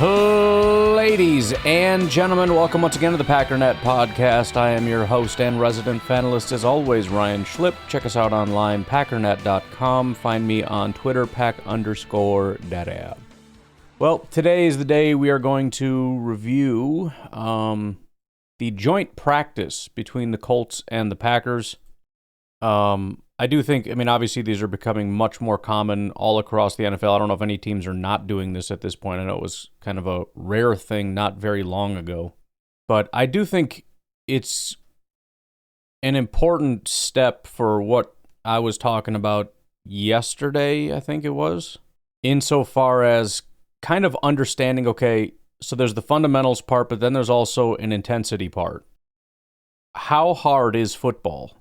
Ladies and gentlemen, welcome once again to the Packernet Podcast. I am your host and resident panelist, as always, Ryan Schlipp. Check us out online, packernet.com. Find me on Twitter, pack_data. Well, today is the day we are going to review the joint practice between the Colts and the Packers. I do think, obviously these are becoming much more common all across the NFL. I don't know if any teams are not doing this at this point. I know it was kind of a rare thing not very long ago. But I do think it's an important step for what I was talking about yesterday, I think it was, insofar as kind of understanding, okay, so there's the fundamentals part, but then there's also an intensity part. How hard is football,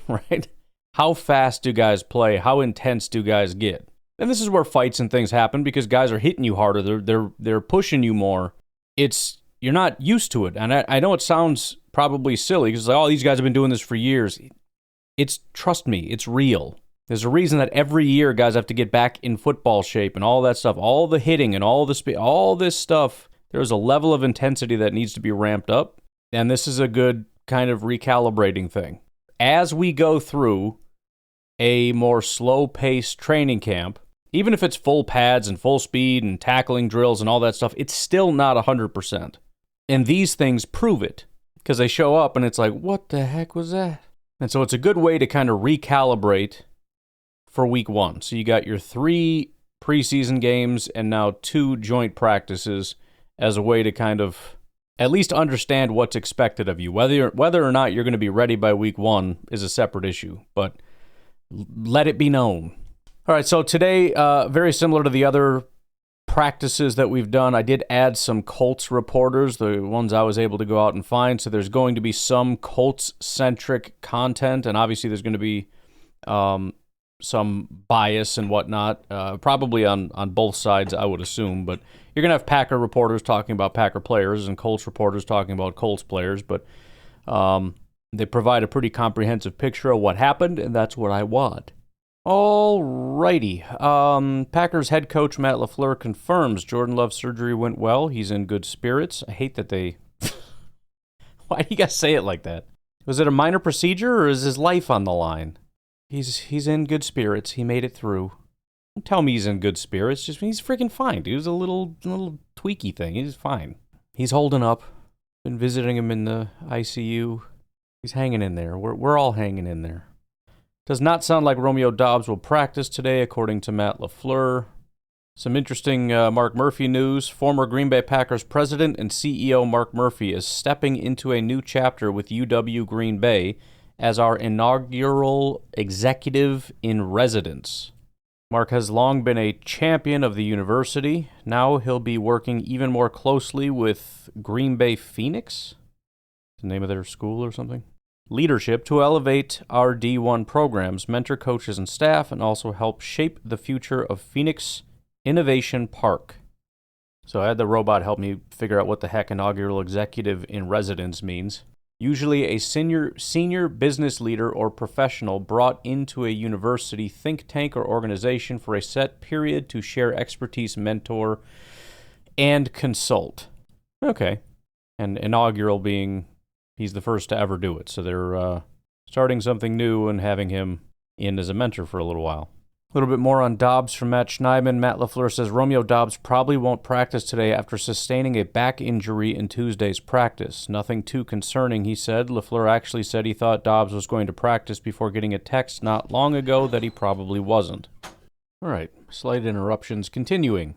right? How fast do guys play? How intense do guys get? And this is where fights and things happen because guys are hitting you harder. They're pushing you more. You're not used to it. And I know it sounds probably silly because like, oh, these guys have been doing this for years. Trust me, it's real. There's a reason that every year guys have to get back in football shape and all that stuff, all the hitting and all the speed, all this stuff. There's a level of intensity that needs to be ramped up. And this is a good kind of recalibrating thing. As we go through a more slow-paced training camp, even if it's full pads and full speed and tackling drills and all that stuff, it's still not 100%. And these things prove it, because they show up and it's like, what the heck was that? And so it's a good way to kind of recalibrate for week one. So you got your 3 preseason games and now 2 joint practices as a way to kind of at least understand what's expected of you. Whether or not you're going to be ready by week one is a separate issue, but let it be known. All right, so today, very similar to the other practices that we've done, I did add some Colts reporters, the ones I was able to go out and find. So there's going to be some Colts-centric content, and obviously there's going to be some bias and whatnot, probably on both sides, I would assume. But you're going to have Packer reporters talking about Packer players and Colts reporters talking about Colts players, but they provide a pretty comprehensive picture of what happened, and that's what I want. Alrighty. Packers head coach Matt LaFleur confirms Jordan Love's surgery went well. He's in good spirits. I hate that they... Why do you guys say it like that? Was it a minor procedure, or is his life on the line? He's in good spirits. He made it through. Don't tell me he's in good spirits. Just he's freaking fine, dude. It was a little tweaky thing. He's fine. He's holding up. Been visiting him in the ICU. He's hanging in there. We're all hanging in there. Does not sound like Romeo Doubs will practice today, according to Matt LaFleur. Some interesting Mark Murphy news. Former Green Bay Packers president and CEO Mark Murphy is stepping into a new chapter with UW Green Bay as our inaugural executive in residence. Mark has long been a champion of the university. Now he'll be working even more closely with Green Bay Phoenix, the name of their school or something, leadership to elevate our D1 programs, mentor coaches and staff, and also help shape the future of Phoenix Innovation Park. So I had the robot help me figure out what the heck inaugural executive in residence means. Usually a senior business leader or professional brought into a university think tank or organization for a set period to share expertise, mentor, and consult. Okay. And inaugural being he's the first to ever do it. So they're starting something new and having him in as a mentor for a little while. A little bit more on Doubs from Matt Schneidman. Matt LaFleur says Romeo Doubs probably won't practice today after sustaining a back injury in Tuesday's practice. Nothing too concerning, he said. LaFleur actually said he thought Doubs was going to practice before getting a text not long ago that he probably wasn't. All right, slight interruptions continuing.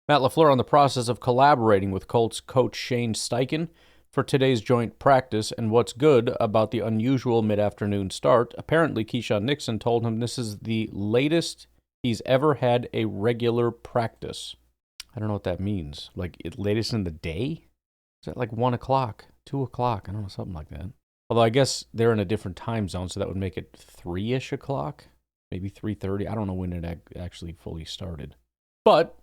Matt LaFleur on the process of collaborating with Colts coach Shane Steichen for today's joint practice, and what's good about the unusual mid-afternoon start, apparently Keyshawn Nixon told him this is the latest he's ever had a regular practice. I don't know what that means. Like, latest in the day? Is that like 1 o'clock, 2 o'clock? I don't know, something like that. Although I guess they're in a different time zone, so that would make it 3-ish o'clock, maybe 3:30. I don't know when it actually fully started. But,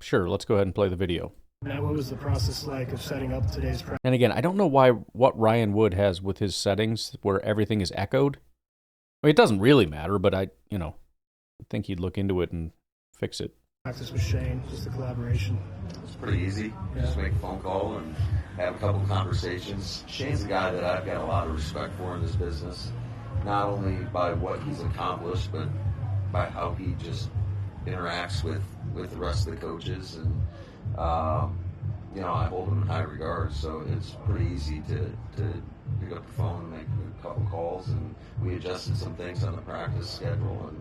sure, let's go ahead and play the video. Matt, what was the process like of setting up today's practice? And again, I don't know what Ryan Wood has with his settings where everything is echoed. It doesn't really matter, but I think he'd look into it and fix it. practice with Shane, just the collaboration? It's pretty easy. Just make a phone call and have a couple conversations. Shane's a guy that I've got a lot of respect for in this business, not only by what he's accomplished, but by how he just interacts with the rest of the coaches. And, I hold him in high regard, so it's pretty easy to pick up the phone and make a couple calls. And we adjusted some things on the practice schedule,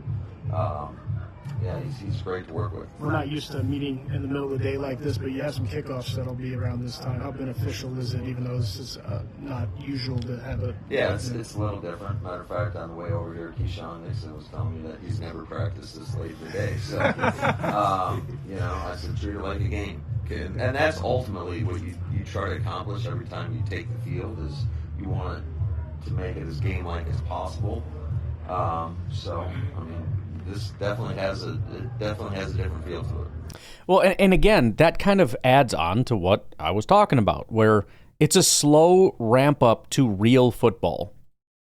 and he's great to work with. We're not used to meeting in the middle of the day like this, but you have some kickoffs that'll be around this time. How beneficial is it, even though this is not usual to have a... Yeah, it's a little different. Matter of fact, on the way over here, Keyshawn Nixon was telling me that he's never practiced this late in the day. So, I said, treat it like a game. And that's ultimately what you try to accomplish every time you take the field, is you want to make it as game-like as possible. This definitely has a different feel to it. Well, and again, that kind of adds on to what I was talking about, where it's a slow ramp up to real football,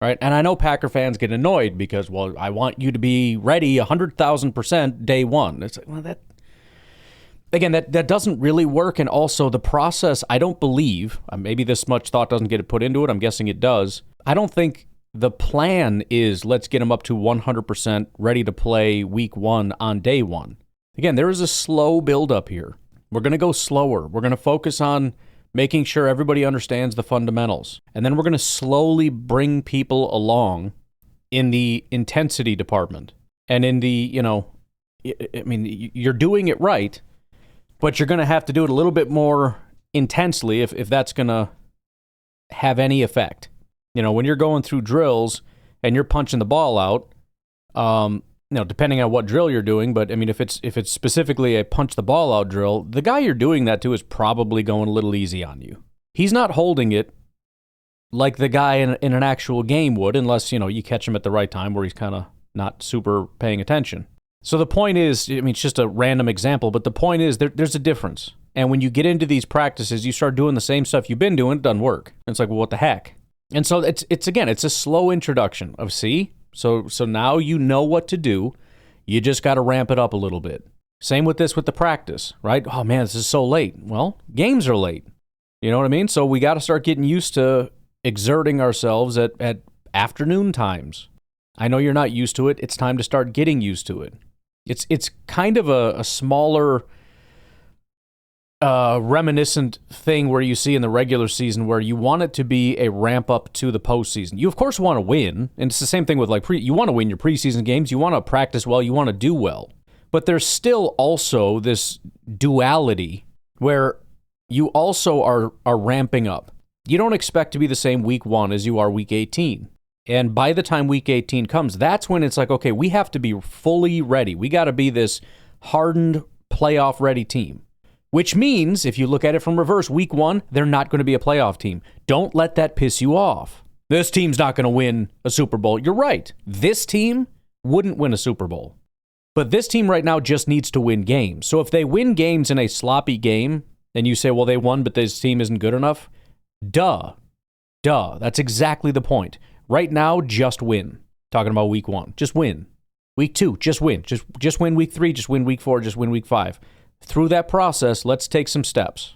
right? And I know Packer fans get annoyed because, well, I want you to be ready 100,000% day one. It's like, well, that doesn't really work. And also the process, I don't believe, maybe this much thought doesn't get put into it. I'm guessing it does. I don't think the plan is let's get them up to 100% ready to play week one on day one. Again, there is a slow build-up here. We're going to go slower. We're going to focus on making sure everybody understands the fundamentals. And then we're going to slowly bring people along in the intensity department. And in the, you're doing it right, but you're going to have to do it a little bit more intensely if that's going to have any effect. When you're going through drills and you're punching the ball out, depending on what drill you're doing, but if it's specifically a punch the ball out drill, the guy you're doing that to is probably going a little easy on you. He's not holding it like the guy in an actual game would, unless, you catch him at the right time where he's kind of not super paying attention. So the point is, it's just a random example, but the point is there's a difference. And when you get into these practices, you start doing the same stuff you've been doing, it doesn't work. And it's like, well, what the heck? And so it's a slow introduction of, so now you know what to do. You just got to ramp it up a little bit. Same with the practice, right? Oh man, this is so late. Well, games are late. You know what I mean? So we got to start getting used to exerting ourselves at afternoon times. I know you're not used to it. It's time to start getting used to it. It's kind of a smaller reminiscent thing where you see in the regular season where you want it to be a ramp up to the postseason. You of course want to win, and it's the same thing with you want to win your preseason games, you want to practice well, you want to do well. But there's still also this duality where you also are ramping up. You don't expect to be the same week 1 as you are week 18. And by the time week 18 comes, that's when it's like, okay, we have to be fully ready. We got to be this hardened playoff ready team. Which means, if you look at it from reverse, week 1, they're not going to be a playoff team. Don't let that piss you off. This team's not going to win a Super Bowl. You're right. This team wouldn't win a Super Bowl. But this team right now just needs to win games. So if they win games in a sloppy game, and you say, well, they won, but this team isn't good enough, duh. That's exactly the point. Right now, just win. Talking about week 1. Just win. Week 2, just win. Just win week 3, just win week 4, just win week 5. Through that process, let's take some steps.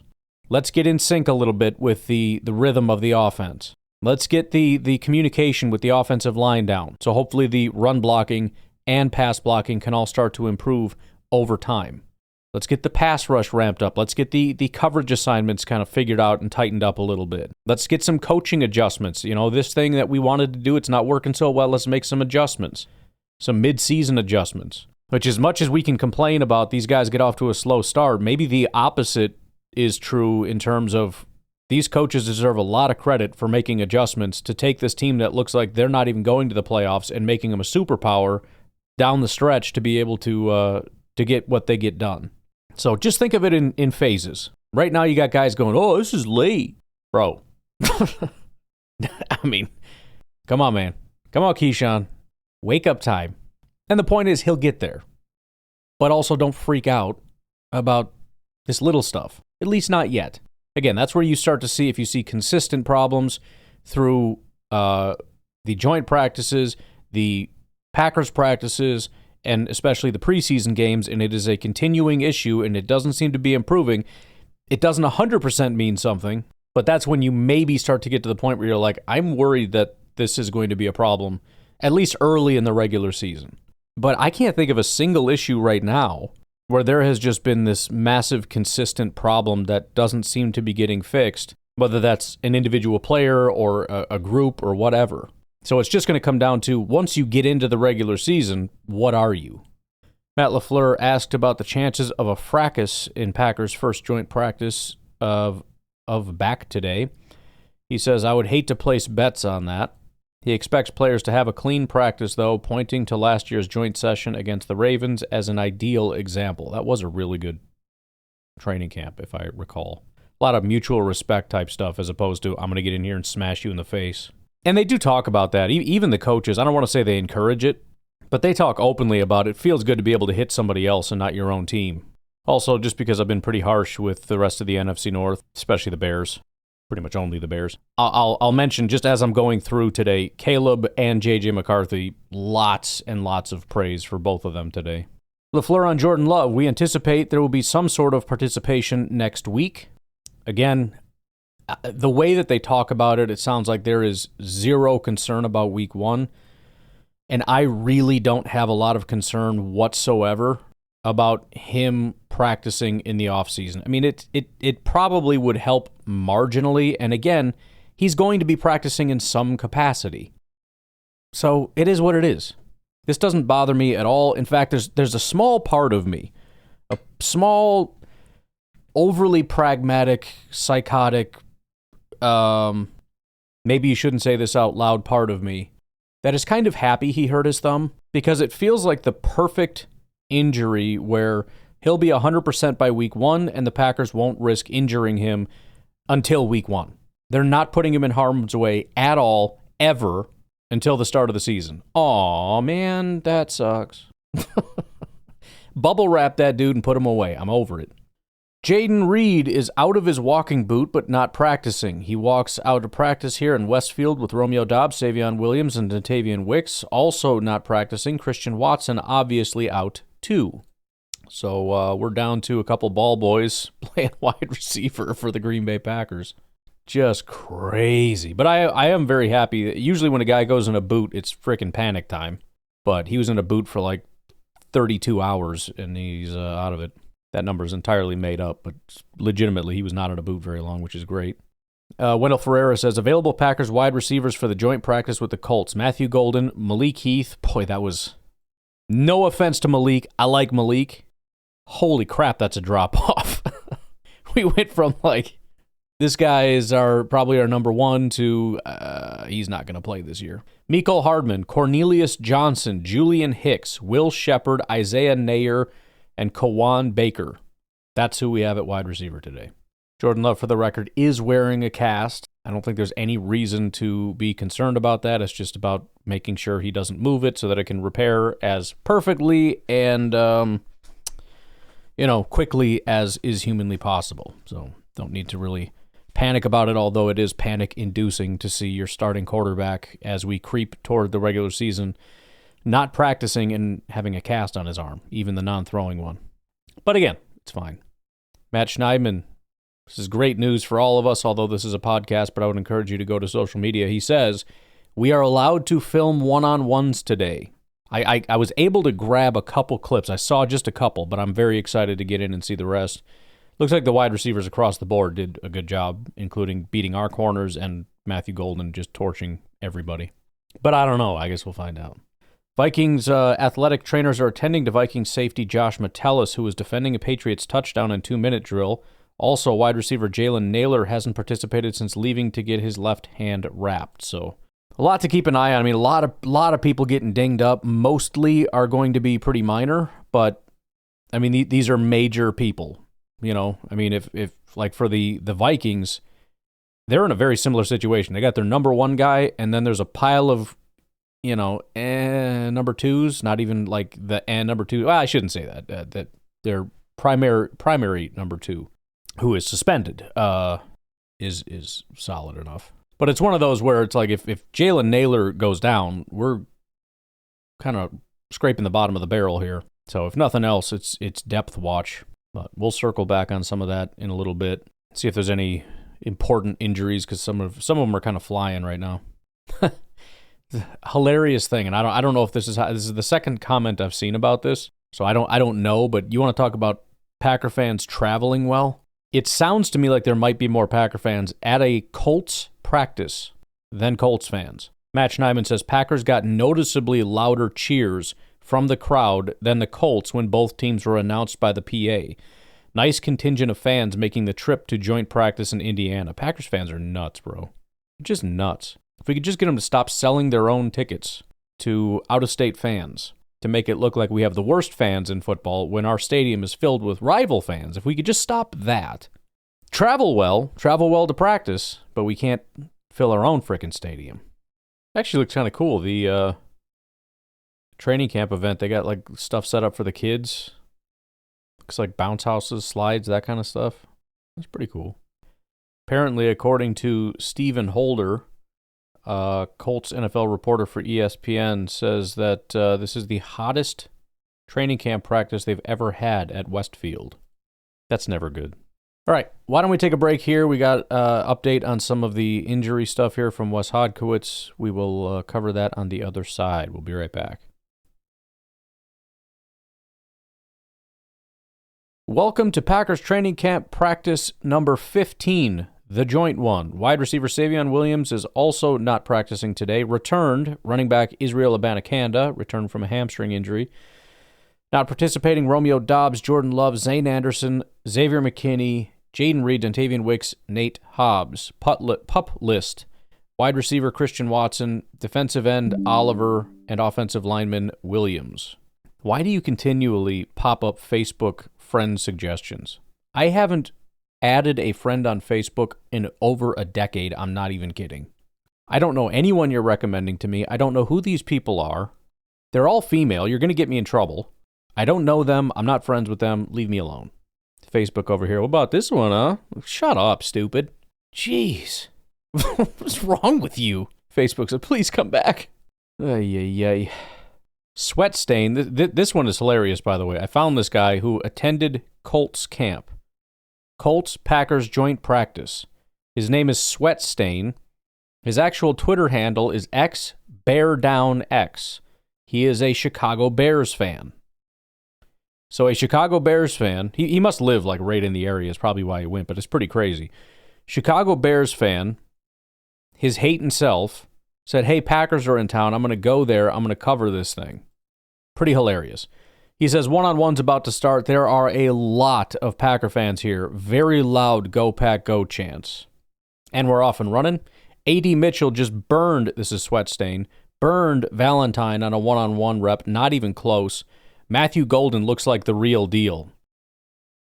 Let's get in sync a little bit with the rhythm of the offense. Let's get the communication with the offensive line down. So hopefully the run blocking and pass blocking can all start to improve over time. Let's get the pass rush ramped up. Let's get the coverage assignments kind of figured out and tightened up a little bit. Let's get some coaching adjustments. This thing that we wanted to do, it's not working so well. Let's make some adjustments, some mid-season adjustments. Which, as much as we can complain about these guys get off to a slow start, maybe the opposite is true in terms of these coaches deserve a lot of credit for making adjustments to take this team that looks like they're not even going to the playoffs and making them a superpower down the stretch to be able to get what they get done. So just think of it in phases. Right now you got guys going, oh, this is late. Bro. Come on, man. Come on, Keyshawn. Wake up time. And the point is, he'll get there. But also don't freak out about this little stuff. At least not yet. Again, that's where you start to see, if you see consistent problems through the joint practices, the Packers practices, and especially the preseason games, and it is a continuing issue, and it doesn't seem to be improving, it doesn't 100% mean something, but that's when you maybe start to get to the point where you're like, I'm worried that this is going to be a problem, at least early in the regular season. But I can't think of a single issue right now where there has just been this massive, consistent problem that doesn't seem to be getting fixed, whether that's an individual player or a group or whatever. So it's just going to come down to, once you get into the regular season, what are you? Matt LaFleur asked about the chances of a fracas in Packers' first joint practice of back today. He says, I would hate to place bets on that. He expects players to have a clean practice, though, pointing to last year's joint session against the Ravens as an ideal example. That was a really good training camp, if I recall. A lot of mutual respect type stuff, as opposed to, I'm going to get in here and smash you in the face. And they do talk about that. Even the coaches, I don't want to say they encourage it, but they talk openly about it. It feels good to be able to hit somebody else and not your own team. Also, just because I've been pretty harsh with the rest of the NFC North, especially the Bears. Pretty much only the Bears. I'll mention, just as I'm going through today, Caleb and J.J. McCarthy, lots and lots of praise for both of them today. LaFleur on Jordan Love, we anticipate there will be some sort of participation next week. Again, the way that they talk about it, it sounds like there is zero concern about week one. And I really don't have a lot of concern whatsoever about him practicing in the offseason. I mean, it probably would help marginally, and again, he's going to be practicing in some capacity. So it is what it is. This doesn't bother me at all. In fact, there's a small part of me, a small, overly pragmatic, psychotic, maybe you shouldn't say this out loud part of me, that is kind of happy he hurt his thumb, because it feels like the perfect injury where he'll be 100% by week one and the Packers won't risk injuring him until week one. They're not putting him in harm's way at all, ever, until the start of the season. Aw, man, that sucks. Bubble wrap that dude and put him away. I'm over it. Jaden Reed is out of his walking boot but not practicing. He walks out of practice here in Westfield with Romeo Doubs, Savion Williams, and Dontavian Wicks. Also not practicing. Christian Watson obviously out too. So we're down to a couple ball boys playing wide receiver for the Green Bay Packers. Just crazy. But I am very happy. Usually when a guy goes in a boot, it's freaking panic time. But he was in a boot for like 32 hours, and he's out of it. That number is entirely made up, but legitimately he was not in a boot very long, which is great. Wendell Ferreira says, available Packers wide receivers for the joint practice with the Colts. Matthew Golden, Malik Heath. Boy, that was... No offense to Malik. I like Malik. Holy crap, that's a drop-off. We went from, like, this guy is probably our number one to he's not going to play this year. Mecole Hardman, Cornelius Johnson, Julian Hicks, Will Shepard, Isaiah Nayer, and Kawan Baker. That's who we have at wide receiver today. Jordan Love, for the record, is wearing a cast. I don't think there's any reason to be concerned about that. It's just about making sure he doesn't move it so that it can repair as perfectly and, quickly as is humanly possible. So don't need to really panic about it, although it is panic-inducing to see your starting quarterback as we creep toward the regular season not practicing and having a cast on his arm, even the non-throwing one. But again, it's fine. Matt Schneidman, this is great news for all of us, although this is a podcast, but I would encourage you to go to social media. He says, we are allowed to film one-on-ones today. I was able to grab a couple clips. I saw just a couple, but I'm very excited to get in and see the rest. Looks like the wide receivers across the board did a good job, including beating our corners and Matthew Golden just torching everybody. But I don't know. I guess we'll find out. Vikings athletic trainers are attending to Vikings safety Josh Metellus, who was defending a Patriots touchdown in 2-minute drill. Also, wide receiver Jalen Naylor hasn't participated since leaving to get his left hand wrapped. So a lot to keep an eye on. I mean, a lot of people getting dinged up. Mostly are going to be pretty minor, but I mean, these are major people. I mean, if like for the Vikings, they're in a very similar situation. They got their number one guy, and then there's a pile of number twos, not even like the number two. Well, I shouldn't say that. That their primary number two, who is suspended, is solid enough. But it's one of those where it's like if Jalen Naylor goes down, we're kind of scraping the bottom of the barrel here. So if nothing else, it's depth watch. But we'll circle back on some of that in a little bit. See if there's any important injuries, because some of them are kind of flying right now. Hilarious thing, and I don't know if this is the second comment I've seen about this, so I don't know. But you want to talk about Packer fans traveling well? It sounds to me like there might be more Packer fans at a Colts practice than Colts fans. Matt Schneidman says Packers got noticeably louder cheers from the crowd than the Colts when both teams were announced by the PA. Nice contingent of fans making the trip to joint practice in Indiana. Packers fans are nuts, bro. Just nuts. If we could just get them to stop selling their own tickets to out-of-state fans to make it look like we have the worst fans in football when our stadium is filled with rival fans. If we could just stop that. Travel well to practice, but we can't fill our own frickin' stadium. Actually looks kind of cool. The training camp event, they got like stuff set up for the kids. Looks like bounce houses, slides, that kind of stuff. That's pretty cool. Apparently, according to Stephen Holder, Colts NFL reporter for ESPN, says that this is the hottest training camp practice they've ever had at Westfield. That's never good. All right, why don't we take a break here? We got update on some of the injury stuff here from Wes Hodkiewicz. We will cover that on the other side. We'll be right back. Welcome to Packers training camp practice number 15, the joint one. Wide receiver Savion Williams is also not practicing today. Returned, running back Israel Abanikanda, returned from a hamstring injury. Not participating, Romeo Doubs, Jordan Love, Zane Anderson, Xavier McKinney, Jaden Reed, Dontavian Wicks, Nate Hobbs. Pup list, wide receiver Christian Watson, defensive end Oliver, and offensive lineman Williams. Why do you continually pop up Facebook friend suggestions? I haven't added a friend on Facebook in over a decade. I'm not even kidding. I don't know anyone you're recommending to me. I don't know who these people are. They're all female. You're going to get me in trouble. I don't know them. I'm not friends with them. Leave me alone. Facebook over here. What about this one, huh? Shut up, stupid. Jeez. What's wrong with you? Facebook said, please come back. Ay. Sweat stain. This one is hilarious, by the way. I found this guy who attended Colts camp. Colts Packers joint practice. His name is Sweat Stain. His actual Twitter handle is XBearDownX. He is a Chicago Bears fan. So a Chicago Bears fan, he must live like right in the area, is probably why he went, but it's pretty crazy. Chicago Bears fan, his hating self, said, hey, Packers are in town. I'm going to go there. I'm going to cover this thing. Pretty hilarious. He says, one-on-one's about to start. There are a lot of Packer fans here. Very loud Go Pack Go chants. And we're off and running. A.D. Mitchell just burned, this is Sweat Stain, burned Valentine on a one-on-one rep. Not even close. Matthew Golden looks like the real deal.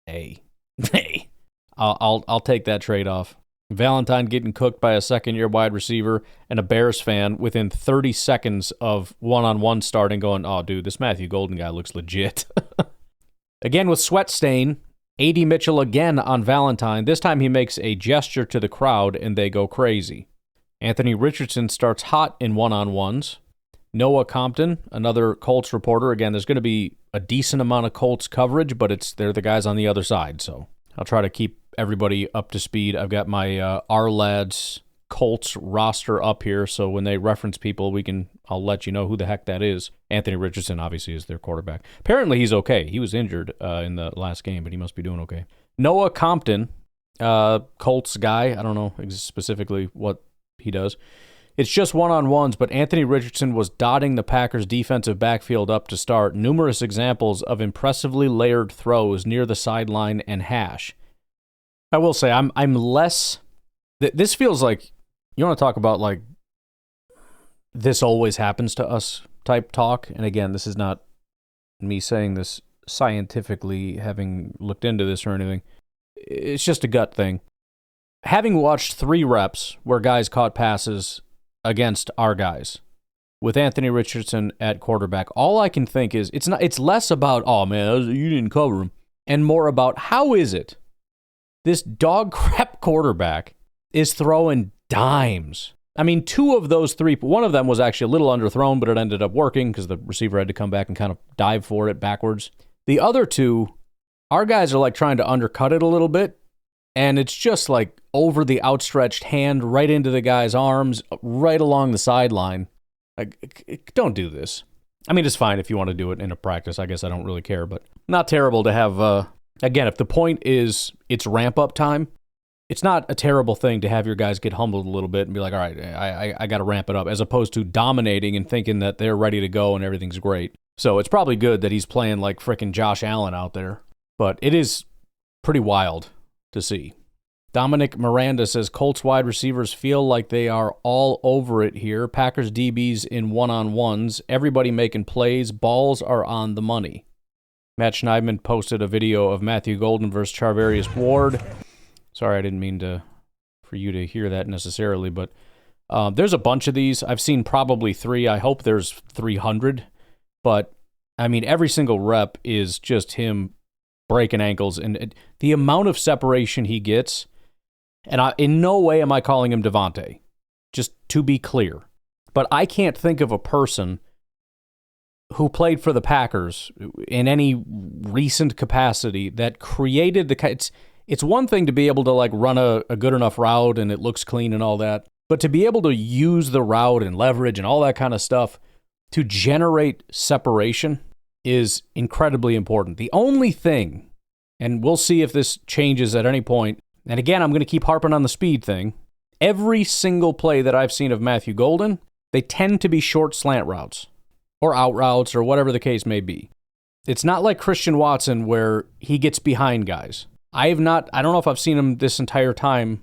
Hey. I'll take that trade-off. Valentine getting cooked by a second-year wide receiver and a Bears fan within 30 seconds of one-on-one starting going, oh, dude, this Matthew Golden guy looks legit. Again with Sweat Stain, A.D. Mitchell again on Valentine. This time he makes a gesture to the crowd and they go crazy. Anthony Richardson starts hot in one-on-ones. Noah Compton, another Colts reporter. Again, there's going to be a decent amount of Colts coverage, but they're the guys on the other side, so I'll try to keep everybody up to speed. I've got my Our Lads Colts roster up here, so when they reference people, I'll let you know who the heck that is. Anthony Richardson, obviously, is their quarterback. Apparently, he's okay. He was injured in the last game, but he must be doing okay. Noah Compton, Colts guy. I don't know specifically what he does. It's just one-on-ones, but Anthony Richardson was dotting the Packers' defensive backfield up to start. Numerous examples of impressively layered throws near the sideline and hash. I will say, I'm less... This feels like... You want to talk about, like, this always happens to us type talk? And again, this is not me saying this scientifically, having looked into this or anything. It's just a gut thing. Having watched 3 reps where guys caught passes against our guys with Anthony Richardson at quarterback, all I can think is it's less about, oh man, you didn't cover him, and more about how is it this dog crap quarterback is throwing dimes I mean, two of those three, one of them was actually a little underthrown, but it ended up working because the receiver had to come back and kind of dive for it backwards. The other two, our guys are like trying to undercut it a little bit, and it's just like over the outstretched hand, right into the guy's arms, right along the sideline. Like, don't do this. I mean, it's fine if you want to do it in a practice. I guess I don't really care, but not terrible to have, again, if the point is it's ramp-up time, it's not a terrible thing to have your guys get humbled a little bit and be like, all right, I got to ramp it up, as opposed to dominating and thinking that they're ready to go and everything's great. So it's probably good that he's playing like frickin' Josh Allen out there, but it is pretty wild to see. Dominic Miranda says, Colts wide receivers feel like they are all over it here. Packers DBs in one-on-ones. Everybody making plays. Balls are on the money. Matt Schneidman posted a video of Matthew Golden versus Charvarius Ward. Sorry, I didn't mean for you to hear that necessarily, but there's a bunch of these. I've seen probably 3. I hope there's 300. But, I mean, every single rep is just him breaking ankles. And the amount of separation he gets, and in no way am I calling him Devontae, just to be clear. But I can't think of a person who played for the Packers in any recent capacity that created it's one thing to be able to like run a good enough route and it looks clean and all that, but to be able to use the route and leverage and all that kind of stuff to generate separation is incredibly important. The only thing, and we'll see if this changes at any point, and again, I'm going to keep harping on the speed thing, every single play that I've seen of Matthew Golden, they tend to be short slant routes or out routes or whatever the case may be. It's not like Christian Watson where he gets behind guys. I don't know if I've seen him this entire time.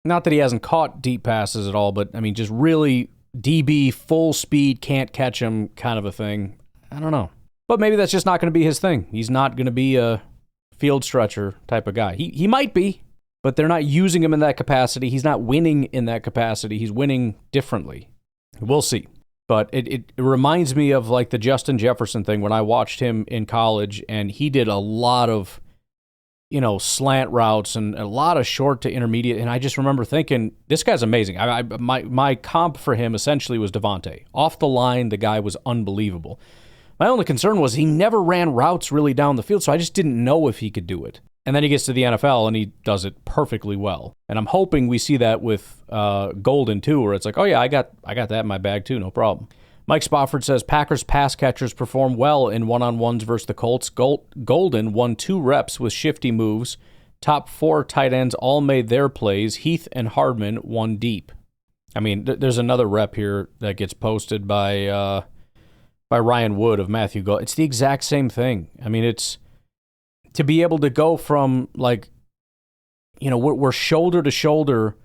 Not that he hasn't caught deep passes at all, but I mean, just really DB, full speed, can't catch him kind of a thing. I don't know. But maybe that's just not going to be his thing. He's not going to be a field stretcher type of guy. He might be, but they're not using him in that capacity. He's not winning in that capacity. He's winning differently. We'll see. But it reminds me of like the Justin Jefferson thing when I watched him in college, and he did a lot of, slant routes and a lot of short to intermediate. And I just remember thinking, this guy's amazing. My comp for him essentially was Devontae. Off the line, the guy was unbelievable. My only concern was he never ran routes really down the field, so I just didn't know if he could do it. And then he gets to the NFL and he does it perfectly well. And I'm hoping we see that with Golden too, where it's like, oh yeah, I got that in my bag too, no problem. Mike Spofford says, Packers pass catchers perform well in one-on-ones versus the Colts. Golden won 2 reps with shifty moves. Top 4 tight ends all made their plays. Heath and Hardman won deep. I mean, there's another rep here that gets posted by Ryan Wood of Matthew Golden. It's the exact same thing. I mean, it's to be able to go from like, we're shoulder to shoulder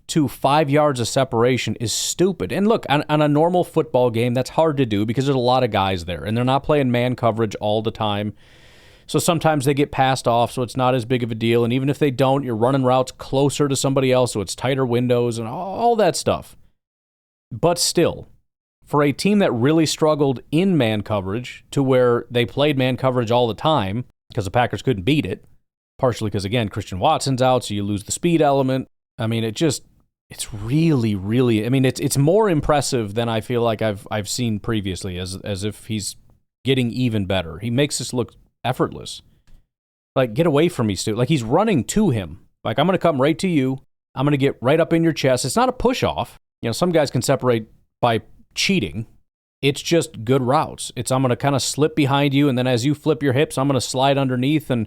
to 5 yards of separation is stupid. And look, on a normal football game, that's hard to do because there's a lot of guys there, and they're not playing man coverage all the time. So sometimes they get passed off, so it's not as big of a deal. And even if they don't, you're running routes closer to somebody else, so it's tighter windows and all that stuff. But still, for a team that really struggled in man coverage to where they played man coverage all the time because the Packers couldn't beat it, partially because, again, Christian Watson's out, so you lose the speed element. I mean, it's really, really, I mean, it's more impressive than I feel like I've seen previously, as if he's getting even better. He makes this look effortless. Like, get away from me, Stu. Like, he's running to him. Like, I'm going to come right to you. I'm going to get right up in your chest. It's not a push-off. Some guys can separate by cheating. It's just good routes. I'm going to kind of slip behind you, and then as you flip your hips, I'm going to slide underneath, and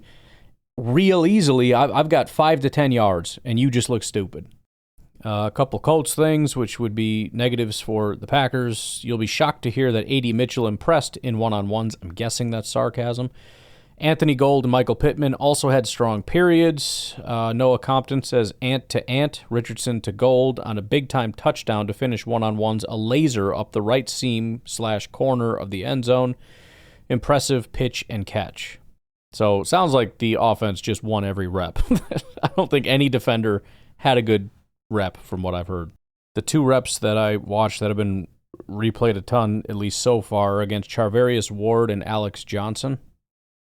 real easily, I've got 5 to 10 yards, and you just look stupid. A couple Colts things, which would be negatives for the Packers. You'll be shocked to hear that A.D. Mitchell impressed in one-on-ones. I'm guessing that's sarcasm. Anthony Gold and Michael Pittman also had strong periods. Noah Compton says ant to ant, Richardson to Gold on a big-time touchdown to finish one-on-ones, a laser up the right seam/corner of the end zone. Impressive pitch and catch. So sounds like the offense just won every rep. I don't think any defender had a good rep from what I've heard. The 2 reps that I watched that have been replayed a ton, at least so far, against Charvarius Ward and Alex Johnson.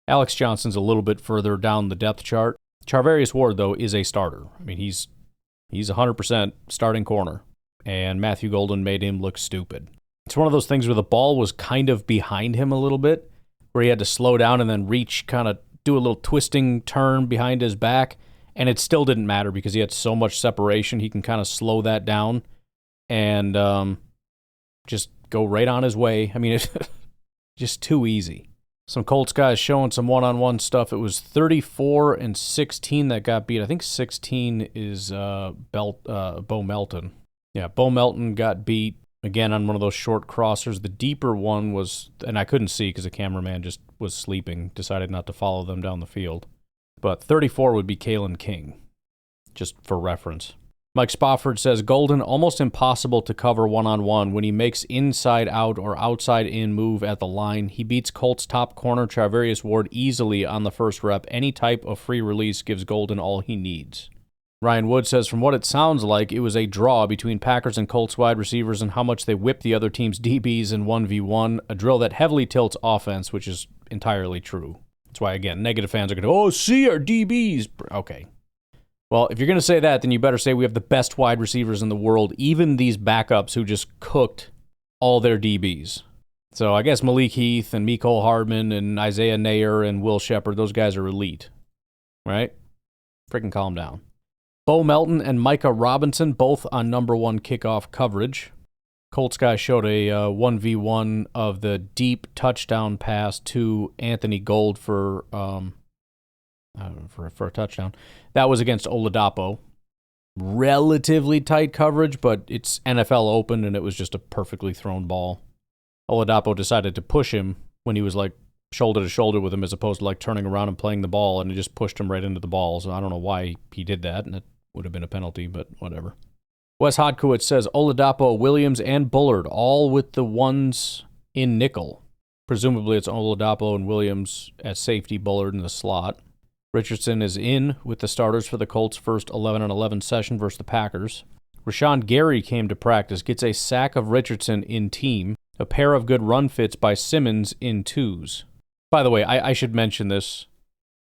Alex Johnson's a little bit further down the depth chart. Charvarius Ward, though, is a starter. I mean, he's 100% starting corner. and Matthew Golden made him look stupid. It's one of those things where the ball was kind of behind him a little bit, where he had to slow down and then reach, kind of do a little twisting turn behind his back, and it still didn't matter because he had so much separation. He can kind of slow that down and just go right on his way. I mean, it's just too easy. Some Colts guys showing some one-on-one stuff. It was 34-16 that got beat. I think 16 is Bo Melton. Yeah, Bo Melton got beat, again, on one of those short crossers. The deeper one was, and I couldn't see because the cameraman just was sleeping, decided not to follow them down the field. But 34 would be Kalen King, just for reference. Mike Spofford says, Golden, almost impossible to cover one-on-one. When he makes inside-out or outside-in move at the line, he beats Colts top corner Charvarius Ward easily on the first rep. Any type of free release gives Golden all he needs. Ryan Wood says, from what it sounds like, it was a draw between Packers and Colts wide receivers and how much they whipped the other team's DBs in 1v1, a drill that heavily tilts offense, which is entirely true. That's why, again, negative fans are going to, oh, see our DBs. Okay. Well, if you're going to say that, then you better say we have the best wide receivers in the world, even these backups who just cooked all their DBs. So I guess Malik Heath and Mecole Hardman and Isaiah Nayer and Will Shepard, those guys are elite, right? Freaking calm down. Bo Melton and Micah Robinson, both on number one kickoff coverage. Colts guy showed a 1v1 of the deep touchdown pass to Anthony Gold for a touchdown. That was against Oladapo. Relatively tight coverage, but it's NFL open, and it was just a perfectly thrown ball. Oladapo decided to push him when he was like shoulder to shoulder with him, as opposed to like turning around and playing the ball, and it just pushed him right into the ball. So I don't know why he did that, and it would have been a penalty, but whatever. Wes Hodkowitz says Oladapo, Williams, and Bullard, all with the ones in nickel. Presumably it's Oladapo and Williams at safety, Bullard in the slot. Richardson is in with the starters for the Colts' first 11-11 session versus the Packers. Rashan Gary came to practice, gets a sack of Richardson in team, a pair of good run fits by Simmons in twos. By the way, I should mention this.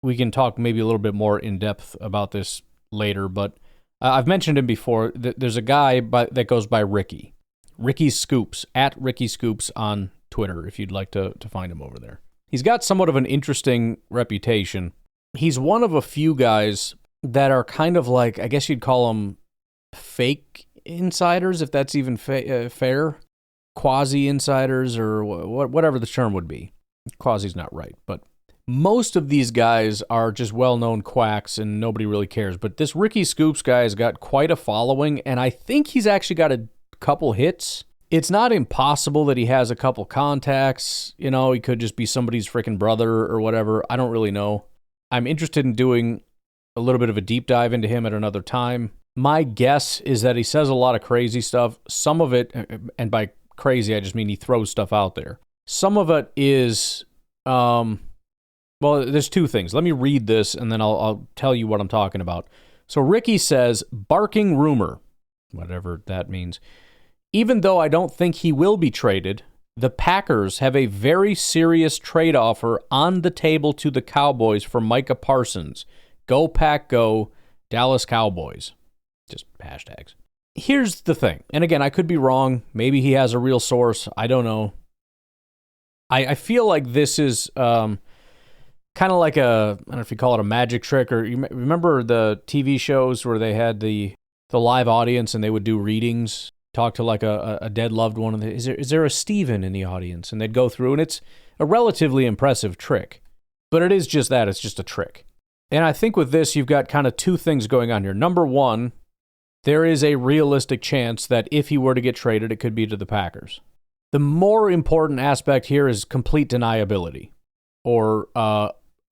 We can talk maybe a little bit more in depth about this later, but I've mentioned him before. There's a guy that goes by Ricky. Ricky Scoops, at Ricky Scoops on Twitter, if you'd like to find him over there. He's got somewhat of an interesting reputation. He's one of a few guys that are kind of like, I guess you'd call them fake insiders, if that's even fair. Quasi-insiders, or whatever the term would be. Quasi's not right, but most of these guys are just well-known quacks and nobody really cares. But this Ricky Scoops guy has got quite a following, and I think he's actually got a couple hits. It's not impossible that he has a couple contacts. You know, he could just be somebody's freaking brother or whatever. I don't really know. I'm interested in doing a little bit of a deep dive into him at another time. My guess is that he says a lot of crazy stuff. Some of it, and by crazy, I just mean he throws stuff out there. Some of it is, well, there's two things. Let me read this, and then I'll tell you what I'm talking about. So Ricky says, barking rumor, whatever that means. Even though I don't think he will be traded, the Packers have a very serious trade offer on the table to the Cowboys for Micah Parsons. Go Pack Go, Dallas Cowboys. Just hashtags. Here's the thing, and again, I could be wrong. Maybe he has a real source. I don't know. I feel like this is kind of like I don't know if you call it a magic trick, or you remember the TV shows where they had the live audience and they would do readings, talk to like a dead loved one. Is there a Steven in the audience? And they'd go through, and it's a relatively impressive trick. But it is just that. It's just a trick. And I think with this, you've got kind of two things going on here. Number one, there is a realistic chance that if he were to get traded, it could be to the Packers. The more important aspect here is complete deniability, or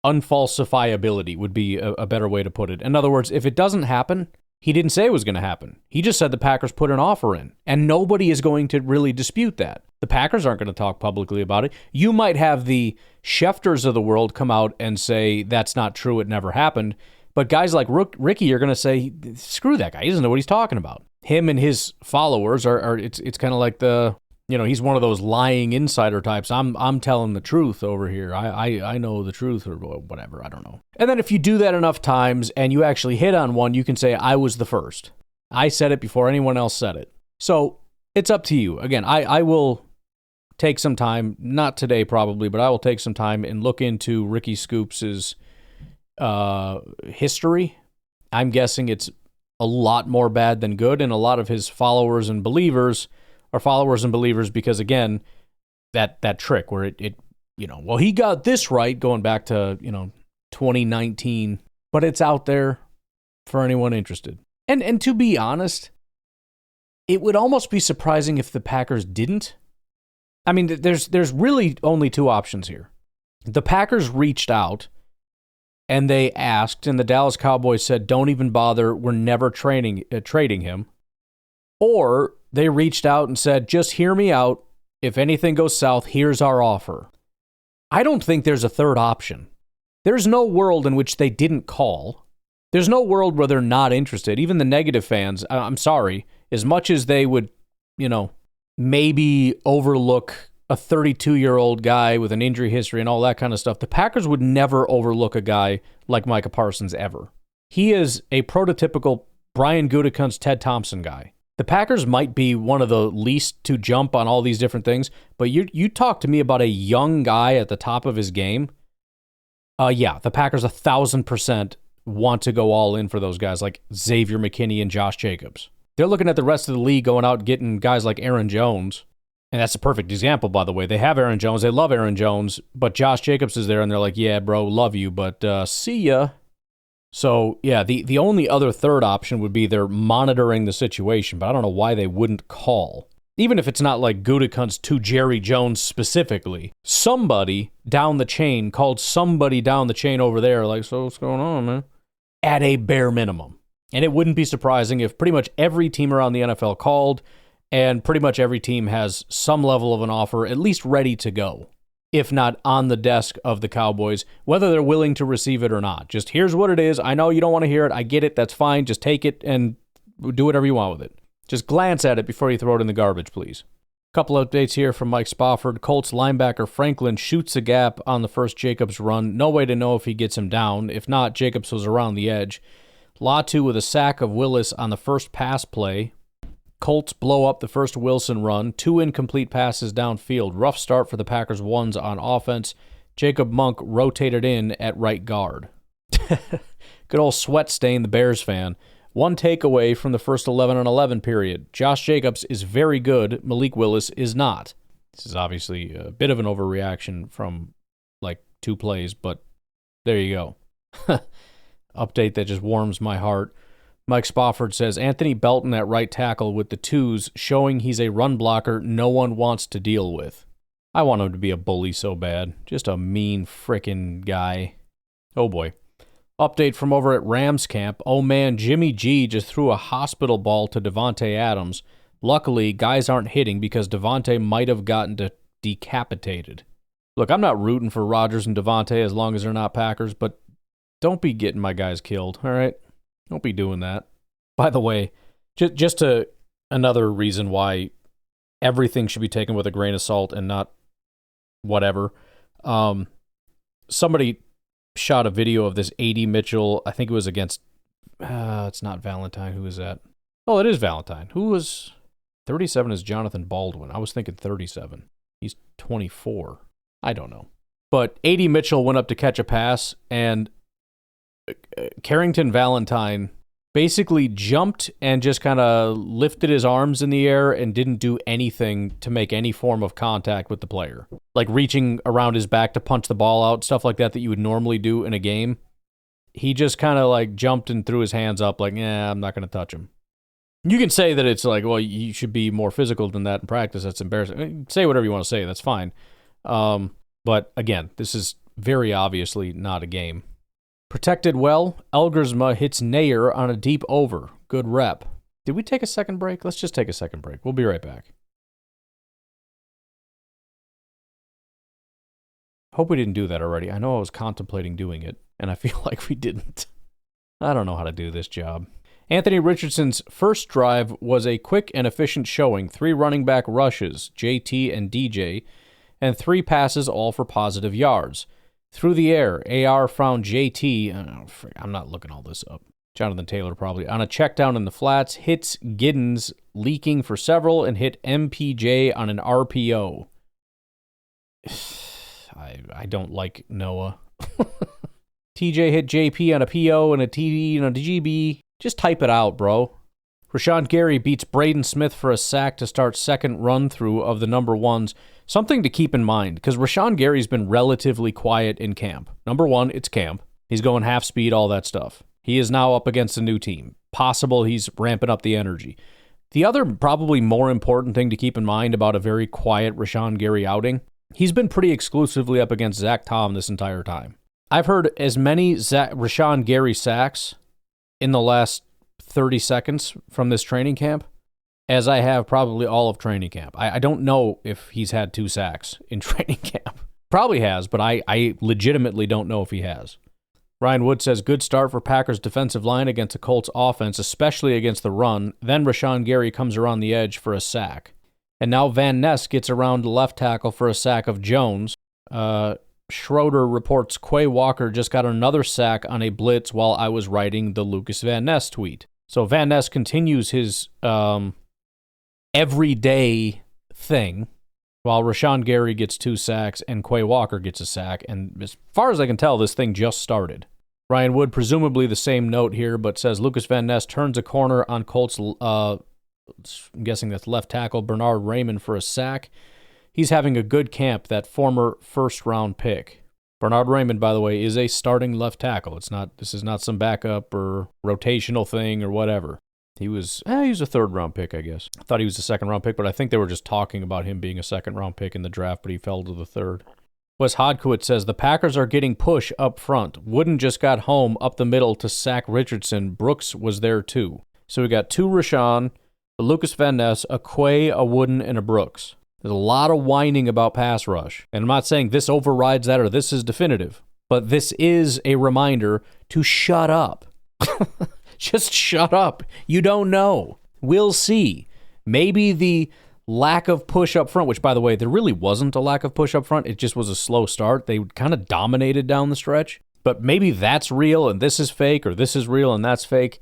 unfalsifiability would be a better way to put it. In other words, if it doesn't happen, he didn't say it was going to happen. He just said the Packers put an offer in, and nobody is going to really dispute that. The Packers aren't going to talk publicly about it. You might have the Schefters of the world come out and say that's not true, it never happened. But guys like Ricky are going to say, screw that guy. He doesn't know what he's talking about. Him and his followers are it's kind of like he's one of those lying insider types. I'm telling the truth over here. I know the truth, or whatever. I don't know. And then if you do that enough times and you actually hit on one, you can say, I was the first. I said it before anyone else said it. So it's up to you. Again, I will take some time, not today probably, but I will take some time and look into Ricky Scoops' history. I'm guessing it's a lot more bad than good, and a lot of his followers and believers are followers and believers because, again, that trick where it well, he got this right going back to, 2019, but it's out there for anyone interested. And to be honest, it would almost be surprising if the Packers didn't. I mean, there's really only two options here. The Packers reached out and they asked, and the Dallas Cowboys said, don't even bother, we're never trading him. Or they reached out and said, just hear me out. If anything goes south, here's our offer. I don't think there's a third option. There's no world in which they didn't call. There's no world where they're not interested. Even the negative fans, I'm sorry, as much as they would, maybe overlook a 32-year-old guy with an injury history and all that kind of stuff, the Packers would never overlook a guy like Micah Parsons ever. He is a prototypical Brian Gutekunst, Ted Thompson guy. The Packers might be one of the least to jump on all these different things, but you talk to me about a young guy at the top of his game. The Packers 1,000% want to go all in for those guys like Xavier McKinney and Josh Jacobs. They're looking at the rest of the league going out and getting guys like Aaron Jones. And that's a perfect example, by the way. They have Aaron Jones. They love Aaron Jones, but Josh Jacobs is there, and they're like, yeah, bro, love you, but see ya. So, yeah, the only other third option would be they're monitoring the situation, but I don't know why they wouldn't call. Even if it's not like Gutekunst to Jerry Jones specifically. Somebody down the chain called somebody down the chain over there, like, so what's going on, man? At a bare minimum. And it wouldn't be surprising if pretty much every team around the NFL called, and pretty much every team has some level of an offer at least ready to go, if not on the desk of the Cowboys, whether they're willing to receive it or not. Just here's what it is. I know you don't want to hear it. I get it. That's fine. Just take it and do whatever you want with it. Just glance at it before you throw it in the garbage, please. Couple updates here from Mike Spofford. Colts linebacker Franklin shoots a gap on the first Jacobs run. No way to know if he gets him down. If not, Jacobs was around the edge. Latu with a sack of Willis on the first pass play. Colts blow up the first Wilson run. 2 incomplete passes downfield. Rough start for the Packers ones on offense. Jacob Monk rotated in at right guard. Good old sweat stain, the Bears fan. One takeaway from the first 11-on-11 period. Josh Jacobs is very good. Malik Willis is not. This is obviously a bit of an overreaction from like 2 plays, but there you go. Update that just warms my heart. Mike Spofford says, Anthony Belton at right tackle with the 2s, showing he's a run blocker no one wants to deal with. I want him to be a bully so bad. Just a mean frickin' guy. Oh boy. Update from over at Rams camp. Oh man, Jimmy G just threw a hospital ball to Devontae Adams. Luckily, guys aren't hitting because Devontae might have gotten decapitated. Look, I'm not rooting for Rodgers and Devontae as long as they're not Packers, but don't be getting my guys killed, all right? Don't be doing that. By the way, just another reason why everything should be taken with a grain of salt and not whatever. Somebody shot a video of this A.D. Mitchell. I think it was against, it's not Valentine. Who is that? Oh, it is Valentine. Who was 37 is Jonathan Baldwin. I was thinking 37. He's 24. I don't know. But A.D. Mitchell went up to catch a pass, and Carrington Valentine basically jumped and just kind of lifted his arms in the air and didn't do anything to make any form of contact with the player. Like reaching around his back to punch the ball out, stuff like that you would normally do in a game. He just kind of like jumped and threw his hands up like, I'm not going to touch him. You can say that it's like, well, you should be more physical than that in practice. That's embarrassing. Say whatever you want to say. That's fine. But again, this is very obviously not a game. Protected well. Elgersma hits Nair on a deep over. Good rep. Did we take a second break? Let's just take a second break. We'll be right back. Hope we didn't do that already. I know I was contemplating doing it, and I feel like we didn't. I don't know how to do this job. Anthony Richardson's first drive was a quick and efficient showing. 3 running back rushes, JT and DJ, and 3 passes, all for positive yards. Through the air, AR found JT. I'm not looking all this up. Jonathan Taylor probably, on a check down in the flats, hits Giddens leaking for several and hit MPJ on an RPO. I don't like Noah. TJ hit JP on a PO and a TD and a GB. Just type it out, bro. Rashan Gary beats Braden Smith for a sack to start second run-through of the number ones. Something to keep in mind, because Rashan Gary's been relatively quiet in camp. Number one, it's camp. He's going half speed, all that stuff. He is now up against a new team. Possible he's ramping up the energy. The other probably more important thing to keep in mind about a very quiet Rashan Gary outing, he's been pretty exclusively up against Zach Tom this entire time. I've heard as many Rashan Gary sacks in the last 30 seconds from this training camp as I have probably all of training camp. I don't know if he's had 2 sacks in training camp. Probably has, but I legitimately don't know if he has. Ryan Wood says, good start for Packers defensive line against the Colts offense, especially against the run. Then Rashan Gary comes around the edge for a sack. And now Van Ness gets around to left tackle for a sack of Jones. Schroeder reports Quay Walker just got another sack on a blitz while I was writing the Lucas Van Ness tweet. So Van Ness continues his everyday thing while Rashan Gary gets 2 sacks and Quay Walker gets a sack. And as far as I can tell, this thing just started. Ryan Wood, presumably the same note here, but says Lucas Van Ness turns a corner on Colts, I'm guessing that's left tackle, Bernard Raymond for a sack. He's having a good camp, that former first-round pick. Bernard Raymond, by the way, is a starting left tackle. This is not some backup or rotational thing or whatever. He was a third-round pick, I guess. I thought he was a second-round pick, but I think they were just talking about him being a second-round pick in the draft, but he fell to the third. Wes Hodkowitz says, the Packers are getting push up front. Wooden just got home up the middle to sack Richardson. Brooks was there too. So we got 2 Rashan, a Lucas Van Ness, a Quay, a Wooden, and a Brooks. There's a lot of whining about pass rush. And I'm not saying this overrides that or this is definitive, but this is a reminder to shut up. Just shut up. You don't know. We'll see. Maybe the lack of push up front, which, by the way, there really wasn't a lack of push up front. It just was a slow start. They kind of dominated down the stretch. But maybe that's real and this is fake, or this is real and that's fake.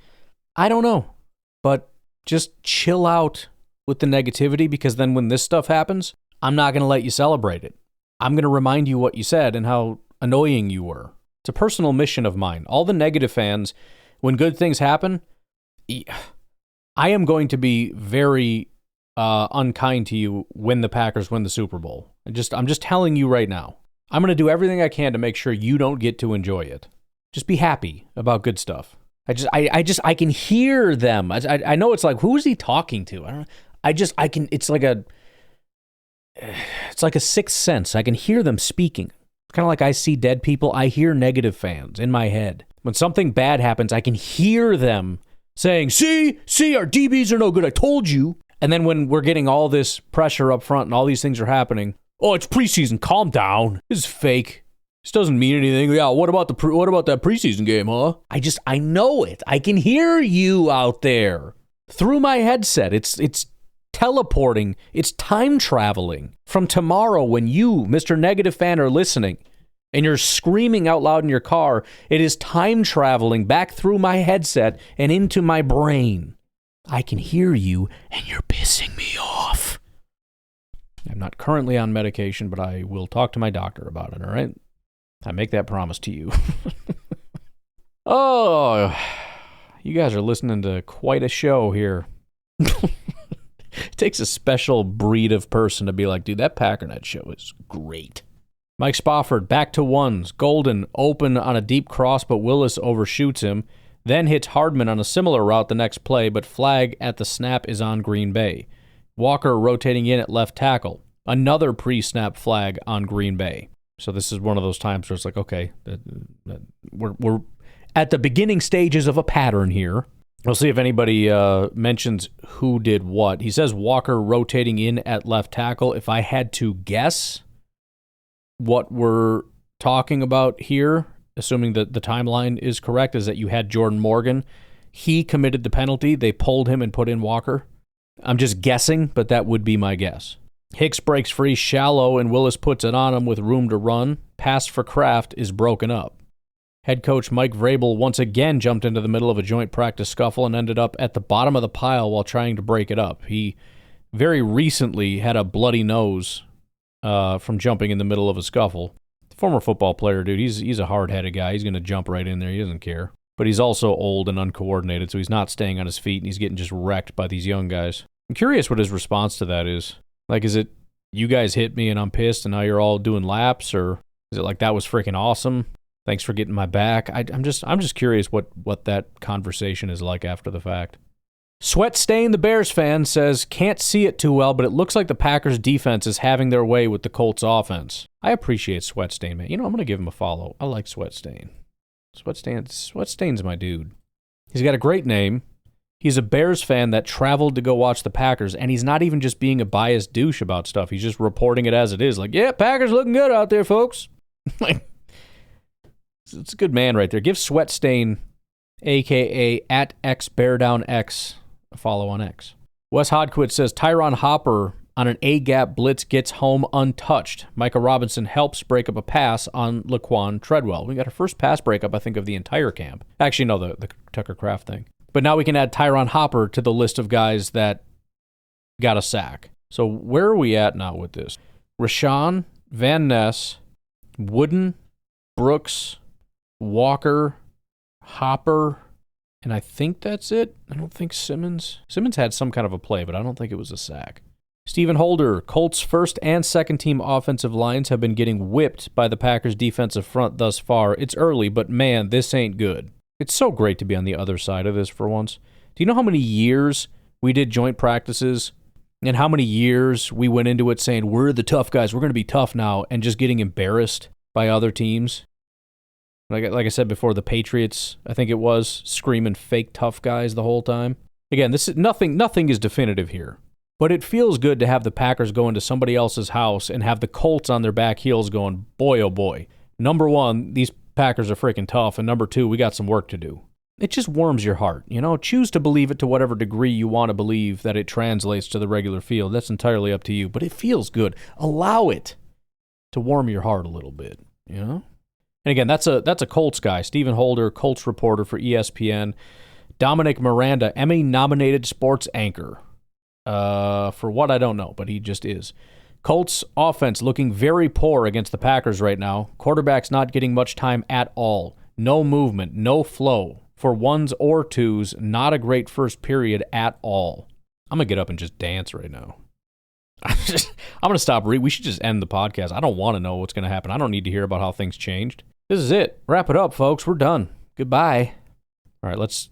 I don't know. But just chill out with the negativity, because then when this stuff happens, I'm not going to let you celebrate it. I'm going to remind you what you said and how annoying you were. It's a personal mission of mine. All the negative fans, when good things happen, I am going to be very unkind to you when the Packers win the Super Bowl. I'm just telling you right now. I'm going to do everything I can to make sure you don't get to enjoy it. Just be happy about good stuff. I can hear them. I know it's like, who is he talking to? I don't know. It's like a sixth sense. I can hear them speaking. It's kind of like I see dead people. I hear negative fans in my head. When something bad happens, I can hear them saying, see, our DBs are no good. I told you. And then when we're getting all this pressure up front and all these things are happening, oh, it's preseason. Calm down. This is fake. This doesn't mean anything. Yeah, what about that preseason game, huh? I know it. I can hear you out there through my headset. It's teleporting. It's time traveling from tomorrow when you, Mr. Negative Fan, are listening and you're screaming out loud in your car. It is time traveling back through my headset and into my brain. I can hear you and you're pissing me off. I'm not currently on medication, but I will talk to my doctor about it, all right? I make that promise to you. Oh, you guys are listening to quite a show here. It takes a special breed of person to be like, dude, that Packernet show is great. Mike Spofford, back to ones. Golden, open on a deep cross, but Willis overshoots him. Then hits Hardman on a similar route the next play, but flag at the snap is on Green Bay. Walker rotating in at left tackle. Another pre-snap flag on Green Bay. So this is one of those times where it's like, okay, we're at the beginning stages of a pattern here. We'll see if anybody mentions who did what. He says Walker rotating in at left tackle. If I had to guess what we're talking about here, assuming that the timeline is correct, is that you had Jordan Morgan. He committed the penalty. They pulled him and put in Walker. I'm just guessing, but that would be my guess. Hicks breaks free shallow, and Willis puts it on him with room to run. Pass for Kraft is broken up. Head coach Mike Vrabel once again jumped into the middle of a joint practice scuffle and ended up at the bottom of the pile while trying to break it up. He very recently had a bloody nose from jumping in the middle of a scuffle. Former football player, dude. He's a hard-headed guy. He's going to jump right in there. He doesn't care. But he's also old and uncoordinated, so he's not staying on his feet, and he's getting just wrecked by these young guys. I'm curious what his response to that is. Like, is it, you guys hit me and I'm pissed and now you're all doing laps, or is it like, that was freaking awesome? Thanks for getting my back. I'm just curious what that conversation is like after the fact. Sweat Stain, the Bears fan, says, can't see it too well, but it looks like the Packers defense is having their way with the Colts offense. I appreciate Sweat Stain, man. You know, I'm going to give him a follow. I like Sweat Stain. Sweat Stain's my dude. He's got a great name. He's a Bears fan that traveled to go watch the Packers, and he's not even just being a biased douche about stuff. He's just reporting it as it is. Like, yeah, Packers looking good out there, folks. Like, it's a good man right there. Give Sweat Stain, a.k.a. at XBearDownX, a follow on X. Wes Hodquist says, Tyron Hopper on an A-gap blitz gets home untouched. Micah Robinson helps break up a pass on Laquan Treadwell. We got our first pass breakup, I think, of the entire camp. Actually, no, the Tucker Kraft thing. But now we can add Tyron Hopper to the list of guys that got a sack. So where are we at now with this? Rashan, Van Ness, Wooden, Brooks, Walker, Hopper, and I think that's it. I don't think Simmons had some kind of a play, but I don't think it was a sack. Stephen Holder, Colts' first and second team offensive lines have been getting whipped by the Packers' defensive front thus far. It's early, but man, this ain't good. It's so great to be on the other side of this for once. Do you know how many years we did joint practices and how many years we went into it saying, we're the tough guys, we're going to be tough now, and just getting embarrassed by other teams? Like I said before, the Patriots, I think it was, screaming fake tough guys the whole time. Again, this is nothing is definitive here. But it feels good to have the Packers go into somebody else's house and have the Colts on their back heels going, boy, oh boy. Number one, these Packers are freaking tough, and number two, we got some work to do. It just warms your heart, you know? Choose to believe it to whatever degree you want to believe that it translates to the regular field. That's entirely up to you, but it feels good. Allow it to warm your heart a little bit, you know? And again, that's a Colts guy. Stephen Holder, Colts reporter for ESPN. Dominic Miranda, Emmy-nominated sports anchor. For what, I don't know, but he just is. Colts offense looking very poor against the Packers right now. Quarterback's not getting much time at all. No movement, no flow. For ones or twos, not a great first period at all. I'm going to get up and just dance right now. I'm going to stop reading. We should just end the podcast. I don't want to know what's going to happen. I don't need to hear about how things changed. This is it. Wrap it up, folks. We're done. Goodbye. All right, let's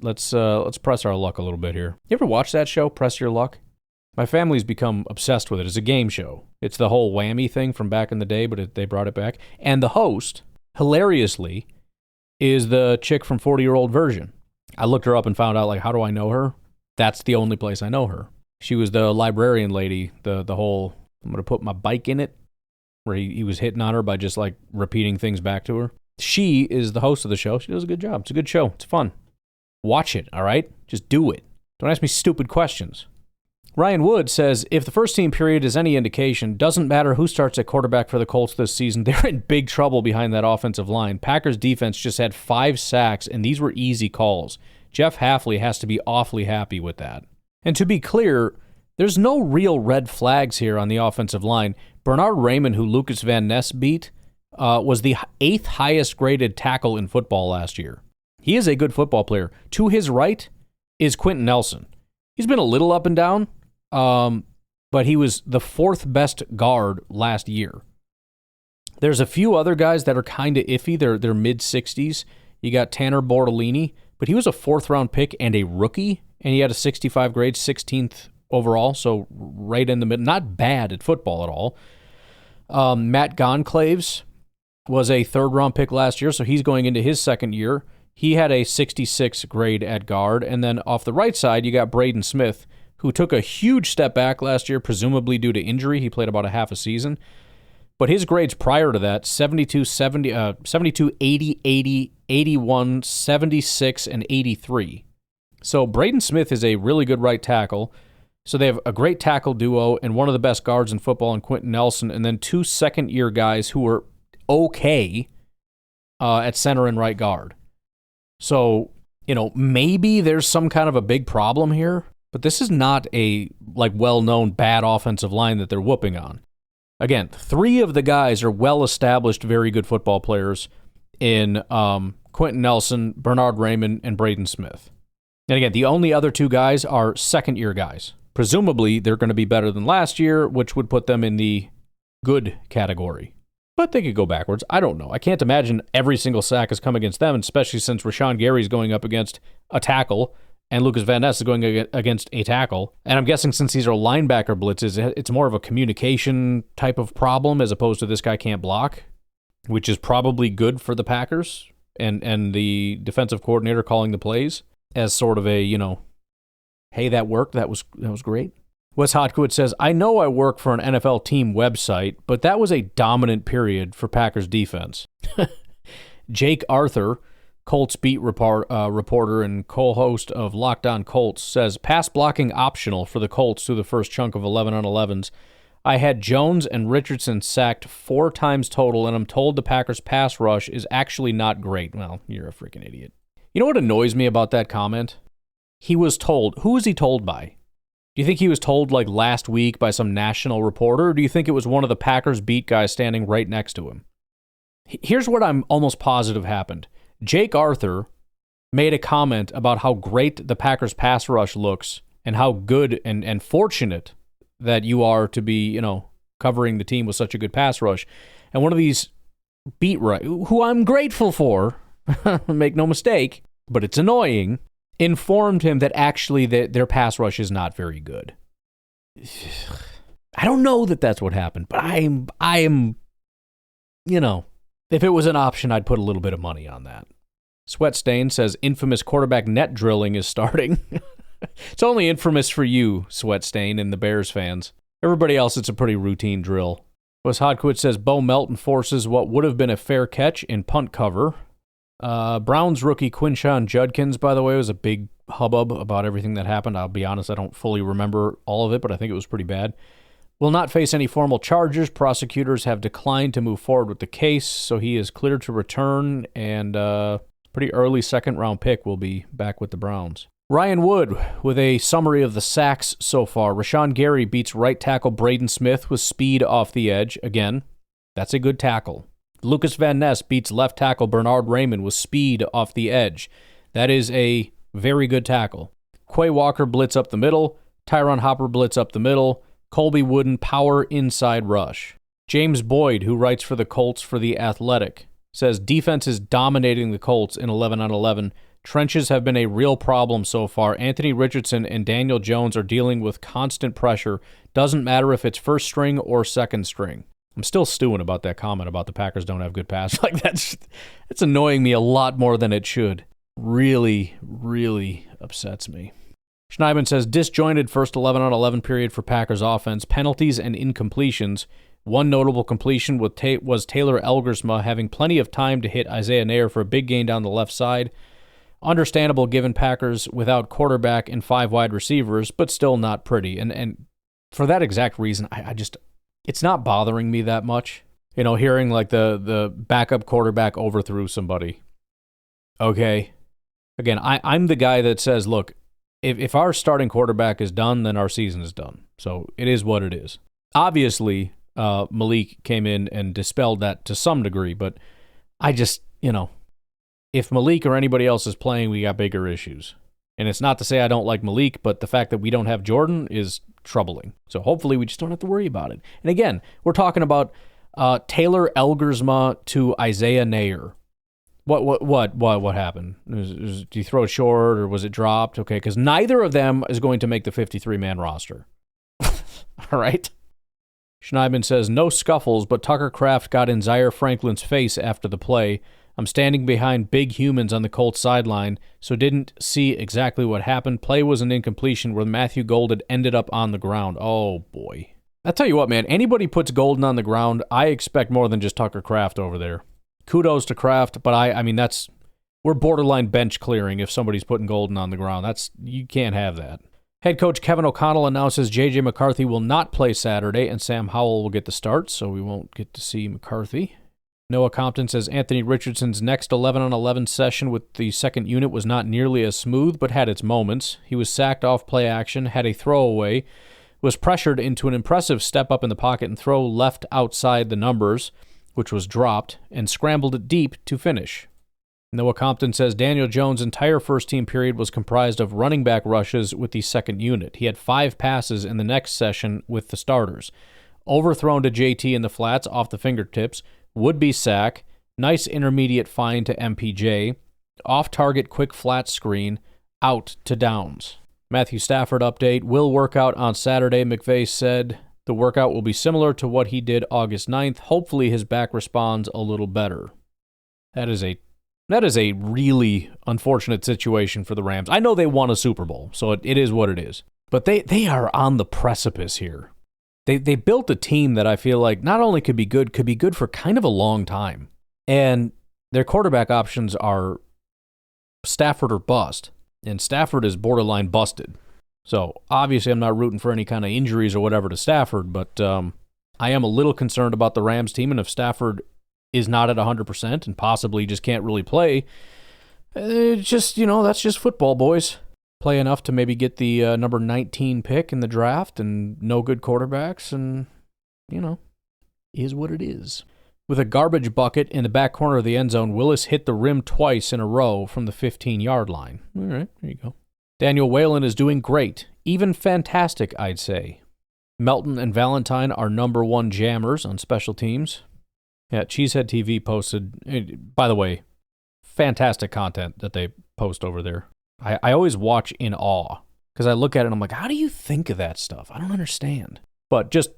press our luck a little bit here. You ever watch that show, Press Your Luck? My family's become obsessed with it. It's a game show. It's the whole whammy thing from back in the day, but they brought it back. And the host, hilariously, is the chick from 40-Year-Old Version. I looked her up and found out, like, how do I know her? That's the only place I know her. She was the librarian lady, the whole, I'm going to put my bike in it, where he was hitting on her by just, like, repeating things back to her. She is the host of the show. She does a good job. It's a good show. It's fun. Watch it, all right? Just do it. Don't ask me stupid questions. Ryan Wood says, if the first team period is any indication, doesn't matter who starts at quarterback for the Colts this season, they're in big trouble behind that offensive line. Packers defense just had 5 sacks, and these were easy calls. Jeff Hafley has to be awfully happy with that. And to be clear, there's no real red flags here on the offensive line. Bernard Raymond, who Lucas Van Ness beat, was the 8th highest graded tackle in football last year. He is a good football player. To his right is Quentin Nelson. He's been a little up and down, but he was the 4th best guard last year. There's a few other guys that are kind of iffy. They're mid-60s. You got Tanner Bortolini, but he was a 4th-round pick and a rookie, and he had a 65 grade, 16th overall, so right in the middle. Not bad at football at all. Matt Gonclaves was a 3rd-round pick last year, so he's going into his 2nd year. He had a 66 grade at guard, and then off the right side, you got Braden Smith, who took a huge step back last year, presumably due to injury. He played about a half a season. But his grades prior to that, 72, 80, 80, 81, 76, and 83. So Braden Smith is a really good right tackle. So they have a great tackle duo and one of the best guards in football in Quentin Nelson, and then 2 second-year guys who were okay at center and right guard. So, maybe there's some kind of a big problem here, but this is not a well-known bad offensive line that they're whooping on. Again, 3 of the guys are well-established, very good football players in Quentin Nelson, Bernard Raymond, and Braden Smith. And again, the only other 2 guys are second-year guys. Presumably, they're going to be better than last year, which would put them in the good category. But they could go backwards. I don't know. I can't imagine every single sack has come against them, especially since Rashan Gary is going up against a tackle and Lucas Van Ness is going against a tackle. And I'm guessing since these are linebacker blitzes, it's more of a communication type of problem as opposed to this guy can't block, which is probably good for the Packers and the defensive coordinator calling the plays as sort of a, hey, that worked. That was great. Wes Hodkowitz says, I know I work for an NFL team website, but that was a dominant period for Packers defense. Jake Arthur, Colts beat reporter and co-host of Locked On Colts, says, pass blocking optional for the Colts through the first chunk of 11-on-11s. I had Jones and Richardson sacked 4 times total, and I'm told the Packers pass rush is actually not great. Well, you're a freaking idiot. You know what annoys me about that comment? He was told. Who was he told by? Do you think he was told last week by some national reporter, or do you think it was one of the Packers beat guys standing right next to him? Here's what I'm almost positive happened. Jake Arthur made a comment about how great the Packers pass rush looks and how good and fortunate that you are to be, covering the team with such a good pass rush. And one of these beat who I'm grateful for, make no mistake, but it's annoying, informed him that actually their pass rush is not very good. I don't know that that's what happened, but I am, if it was an option, I'd put a little bit of money on that. Sweat Stain says infamous quarterback net drilling is starting. It's only infamous for you, Sweat Stain, and the Bears fans. Everybody else, it's a pretty routine drill. Wes Hodkowitz says Bo Melton forces what would have been a fair catch in punt cover. Browns rookie Quinshon Judkins, by the way, was a big hubbub about everything that happened. I'll be honest, I don't fully remember all of it, but I think it was pretty bad. Will not face any formal charges. Prosecutors have declined to move forward with the case, so he is cleared to return, and pretty early second-round pick will be back with the Browns. Ryan Wood with a summary of the sacks so far. Rashan Gary beats right tackle Braden Smith with speed off the edge. Again, that's a good tackle. Lucas Van Ness beats left tackle Bernard Raymond with speed off the edge. That is a very good tackle. Quay Walker blitz up the middle. Tyron Hopper blitz up the middle. Colby Wooden power inside rush. James Boyd, who writes for the Colts for The Athletic, says defense is dominating the Colts in 11-on-11. Trenches have been a real problem so far. Anthony Richardson and Daniel Jones are dealing with constant pressure. Doesn't matter if it's first string or second string. I'm still stewing about that comment about the Packers don't have good pass. It's annoying me a lot more than it should. Really, really upsets me. Schneidman says disjointed first 11-on-11 period for Packers offense. Penalties and incompletions. One notable completion was Taylor Elgersma having plenty of time to hit Isaiah Nair for a big gain down the left side. Understandable given Packers without quarterback and 5 wide receivers, but still not pretty. And for that exact reason, I just, it's not bothering me that much. Hearing the backup quarterback overthrew somebody. Okay. Again, I'm the guy that says, look, if our starting quarterback is done, then our season is done. So it is what it is. Obviously, Malik came in and dispelled that to some degree, but I just, if Malik or anybody else is playing, we got bigger issues. And it's not to say I don't like Malik, but the fact that we don't have Jordan is troubling. So hopefully we just don't have to worry about it. And again, we're talking about Taylor Elgersma to Isaiah Nair. What happened? Did you throw it short or was it dropped? Okay, because neither of them is going to make the 53-man roster. All right. Schneidman says, no scuffles, but Tucker Kraft got in Zaire Franklin's face after the play. I'm standing behind big humans on the Colts sideline, so didn't see exactly what happened. Play was an incompletion where Matthew Golden ended up on the ground. Oh, boy. I'll tell you what, man. Anybody puts Golden on the ground, I expect more than just Tucker Kraft over there. Kudos to Kraft, but I mean, we're borderline bench clearing if somebody's putting Golden on the ground. You can't have that. Head coach Kevin O'Connell announces J.J. McCarthy will not play Saturday, and Sam Howell will get the start, so we won't get to see McCarthy. Noah Compton says Anthony Richardson's next 11-on-11 session with the second unit was not nearly as smooth, but had its moments. He was sacked off play action, had a throwaway, was pressured into an impressive step up in the pocket and throw left outside the numbers, which was dropped, and scrambled it deep to finish. Noah Compton says Daniel Jones' entire first-team period was comprised of running back rushes with the second unit. He had 5 passes in the next session with the starters. Overthrown to JT in the flats off the fingertips, would-be sack, nice intermediate find to MPJ, off-target quick flat screen, out to Downs. Matthew Stafford update, will work out on Saturday. McVay said the workout will be similar to what he did August 9th. Hopefully his back responds a little better. That is a really unfortunate situation for the Rams. I know they won a Super Bowl, so it is what it is. But they are on the precipice here. They built a team that I feel like not only could be good for kind of a long time. And their quarterback options are Stafford or bust. And Stafford is borderline busted. So obviously I'm not rooting for any kind of injuries or whatever to Stafford, but I am a little concerned about the Rams team, and if Stafford is not at 100% and possibly just can't really play, that's just football, boys. Play enough to maybe get the number 19 pick in the draft and no good quarterbacks, and, is what it is. With a garbage bucket in the back corner of the end zone, Willis hit the rim twice in a row from the 15-yard line. All right, there you go. Daniel Whalen is doing great, even fantastic, I'd say. Melton and Valentine are number 1 jammers on special teams. Yeah, Cheesehead TV posted, by the way, fantastic content that they post over there. I always watch in awe, because I look at it and I'm like, how do you think of that stuff? I don't understand. But just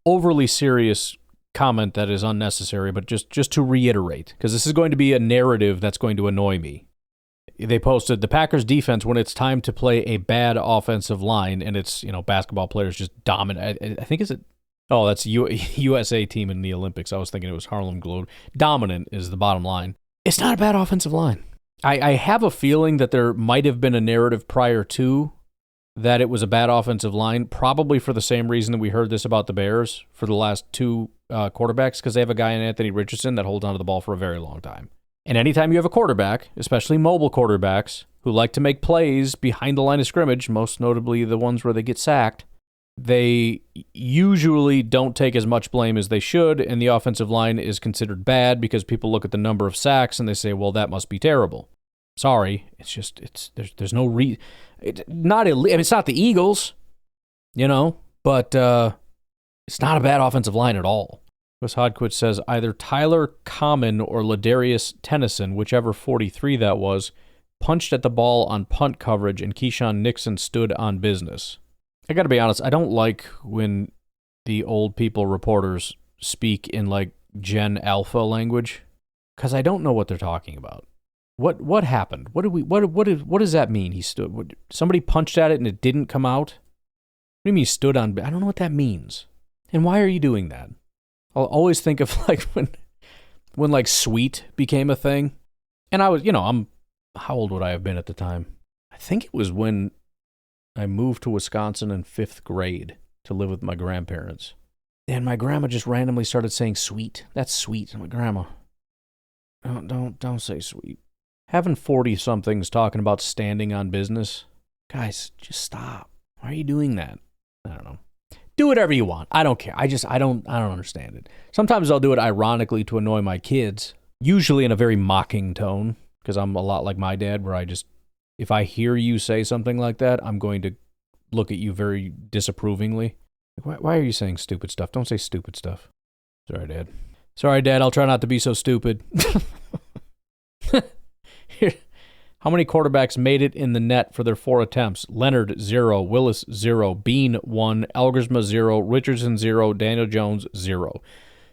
overly serious comment that is unnecessary, but just to reiterate, because this is going to be a narrative that's going to annoy me. They posted, the Packers defense, when it's time to play a bad offensive line, and it's, basketball players just dominate. I think, that's USA team in the Olympics. I was thinking it was Harlem Globe. Dominant is the bottom line. It's not a bad offensive line. I have a feeling that there might have been a narrative prior to that it was a bad offensive line, probably for the same reason that we heard this about the Bears for the last 2 quarterbacks, because they have a guy in Anthony Richardson that holds onto the ball for a very long time. And anytime you have a quarterback, especially mobile quarterbacks, who like to make plays behind the line of scrimmage, most notably the ones where they get sacked, they usually don't take as much blame as they should, and the offensive line is considered bad because people look at the number of sacks and they say, well, that must be terrible. Sorry, there's no reason. It's not the Eagles, but it's not a bad offensive line at all. Wes Hodquist says either Tyler Common or Ladarius Tennyson, whichever 43 that was, punched at the ball on punt coverage and Keyshawn Nixon stood on business. I got to be honest, I don't like when the old people reporters speak in like Gen Alpha language, because I don't know what they're talking about. What happened? What does that mean? He stood. Somebody punched at it and it didn't come out. What do you mean he stood on? I don't know what that means. And why are you doing that? I'll always think of like when like Sweet became a thing, and I was, how old would I have been at the time? I think it was when I moved to Wisconsin in 5th grade to live with my grandparents, and my grandma just randomly started saying "sweet." That's sweet. I'm like, Grandma, don't say sweet. Having 40-somethings talking about standing on business, guys, just stop. Why are you doing that? I don't know. Do whatever you want. I don't care. I don't understand it. Sometimes I'll do it ironically to annoy my kids, usually in a very mocking tone, because I'm a lot like my dad, where if I hear you say something like that, I'm going to look at you very disapprovingly. Like, why are you saying stupid stuff? Don't say stupid stuff. Sorry, Dad. I'll try not to be so stupid. How many quarterbacks made it in the net for their 4 attempts? Leonard, 0. Willis, 0. Bean, 1. Elgersma, 0. Richardson, 0. Daniel Jones, 0.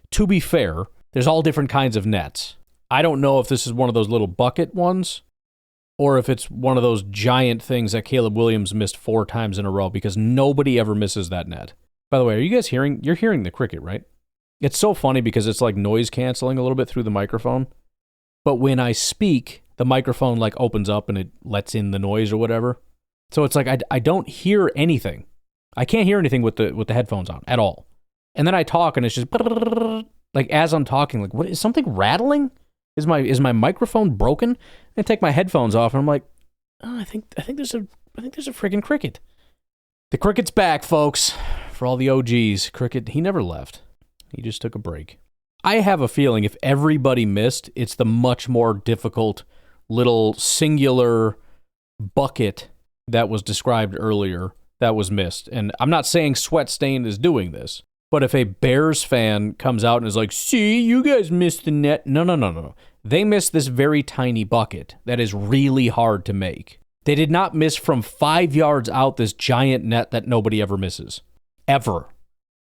To be fair, there's all different kinds of nets. I don't know if this is one of those little bucket ones, or if it's one of those giant things that Caleb Williams missed 4 times in a row, because nobody ever misses that net. By the way, are you guys hearing? You're hearing the cricket, right? It's so funny because it's like noise canceling a little bit through the microphone. But when I speak, the microphone like opens up and it lets in the noise or whatever. So it's like I don't hear anything. I can't hear anything with the headphones on at all. And then I talk and it's just Like, as I'm talking, like, what is something rattling? Is my microphone broken? I take my headphones off, and I'm like, oh, I think there's a freaking cricket. The cricket's back, folks. For all the OGs, cricket, he never left. He just took a break. I have a feeling if everybody missed, it's the much more difficult little singular bucket that was described earlier that was missed. And I'm not saying Sweat Stain is doing this, but if a Bears fan comes out and is like, see, you guys missed the net. No. They missed this very tiny bucket that is really hard to make. They did not miss from 5 yards out this giant net that nobody ever misses. Ever.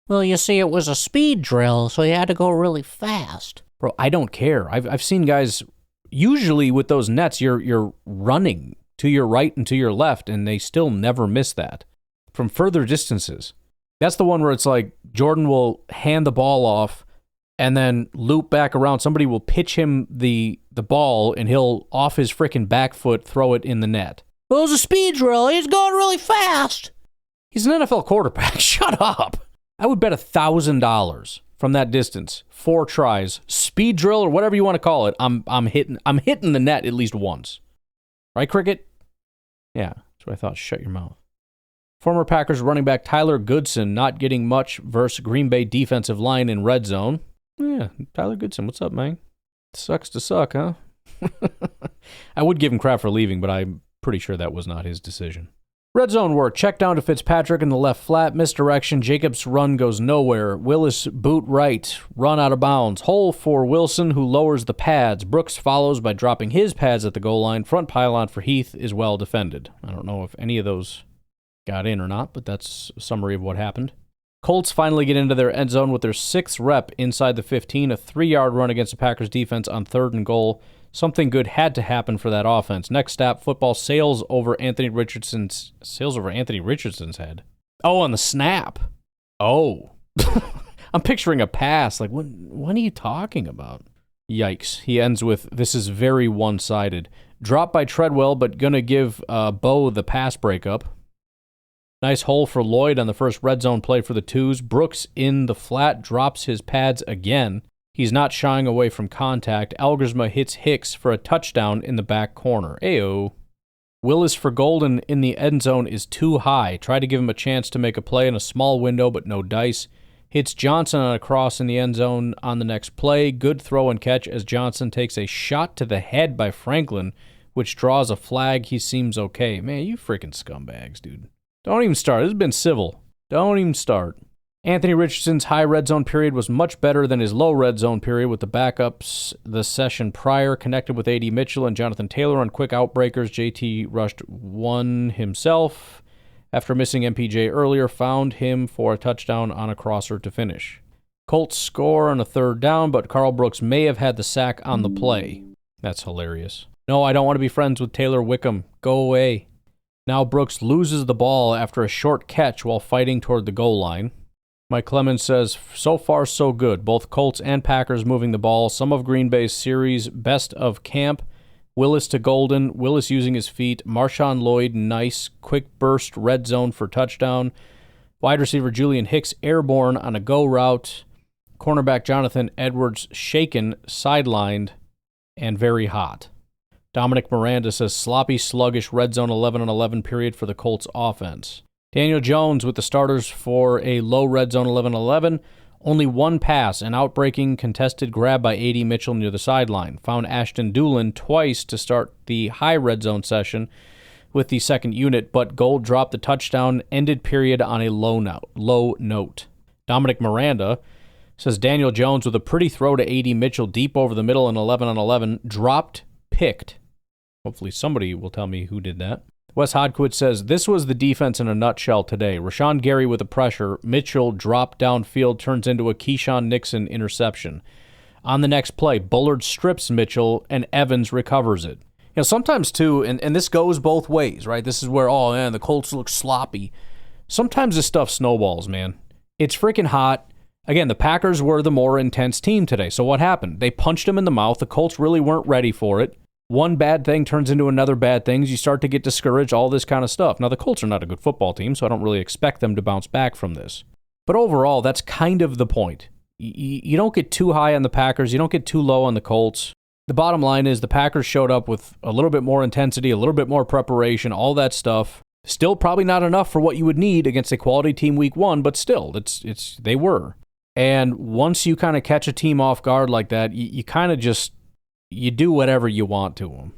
Well, you see, it was a speed drill, so you had to go really fast. Bro, I don't care. I've seen guys, usually with those nets, you're running to your right and to your left, and they still never miss that from further distances. That's the one where it's like Jordan will hand the ball off and then loop back around. Somebody will pitch him the ball, and he'll, off his freaking back foot, throw it in the net. It was a speed drill. He's going really fast. He's an NFL quarterback. Shut up. I would bet $1,000 from that distance, 4 tries, speed drill or whatever you want to call it. I'm hitting the net at least once. Right, Cricket? Yeah, that's what I thought. Shut your mouth. Former Packers running back Tyler Goodson not getting much versus Green Bay defensive line in red zone. Yeah, Tyler Goodson, what's up, man? Sucks to suck, huh? I would give him crap for leaving, but I'm pretty sure that was not his decision. Red zone work. Check down to Fitzpatrick in the left flat. Misdirection. Jacobs' run goes nowhere. Willis boot right. Run out of bounds. Hole for Wilson, who lowers the pads. Brooks follows by dropping his pads at the goal line. Front pylon for Heath is well defended. I don't know if any of those got in or not, but that's a summary of what happened. Colts finally get into their end zone with their 6th rep inside the 15. A 3-yard run against the Packers defense on 3rd and goal. Something good had to happen for that offense. Next stop, football sails over Anthony Richardson's head. Oh, on the snap. Oh. I'm picturing a pass. Like, what are you talking about? Yikes. He ends with, this is very one-sided. Dropped by Treadwell, but gonna give Bo the pass breakup. Nice hole for Lloyd on the first red zone play for the twos. Brooks in the flat drops his pads again. He's not shying away from contact. Algersma hits Hicks for a touchdown in the back corner. Ayo. Willis for Golden in the end zone is too high. Try to give him a chance to make a play in a small window, but no dice. Hits Johnson on a cross in the end zone on the next play. Good throw and catch as Johnson takes a shot to the head by Franklin, which draws a flag. He seems okay. Man, you freaking scumbags, dude. Don't even start. This has been civil. Don't even start. Anthony Richardson's high red zone period was much better than his low red zone period with the backups the session prior. Connected with A.D. Mitchell and Jonathan Taylor on quick outbreakers. JT rushed one himself. After missing MPJ earlier, found him for a touchdown on a crosser to finish. Colts score on a 3rd down, but Carl Brooks may have had the sack on the play. That's hilarious. No, I don't want to be friends with Taylor Wickham. Go away. Now Brooks loses the ball after a short catch while fighting toward the goal line. Mike Clemens says, so far so good. Both Colts and Packers moving the ball. Some of Green Bay's series best of camp. Willis to Golden. Willis using his feet. Marshawn Lloyd, nice. Quick burst red zone for touchdown. Wide receiver Julian Hicks airborne on a go route. Cornerback Jonathan Edwards shaken, sidelined, and very hot. Dominic Miranda says sloppy, sluggish red zone 11-on-11 period for the Colts offense. Daniel Jones with the starters for a low red zone 11-on-11. Only one pass, an outbreaking contested grab by A.D. Mitchell near the sideline. Found Ashton Doolin twice to start the high red zone session with the second unit, but Gold dropped the touchdown, ended period on a low note. Dominic Miranda says Daniel Jones with a pretty throw to A.D. Mitchell deep over the middle in 11-on-11, dropped, picked. Hopefully somebody will tell me who did that. Wes Hodkowitz says, this was the defense in a nutshell today. Rashan Gary with the pressure. Mitchell dropped downfield, turns into a Keyshawn Nixon interception. On the next play, Bullard strips Mitchell, and Evans recovers it. You know, sometimes, too, and this goes both ways, right? This is where, oh, man, the Colts look sloppy. Sometimes this stuff snowballs, man. It's freaking hot. Again, the Packers were the more intense team today. So what happened? They punched him in the mouth. The Colts really weren't ready for it. One bad thing turns into another bad thing. You start to get discouraged, all this kind of stuff. Now, the Colts are not a good football team, so I don't really expect them to bounce back from this. But overall, that's kind of the point. You don't get too high on the Packers. You don't get too low on the Colts. The bottom line is the Packers showed up with a little bit more intensity, a little bit more preparation, all that stuff. Still probably not enough for what you would need against a quality team week one, but still, they were. And once you kind of catch a team off guard like that, you kind of just, you do whatever you want to them.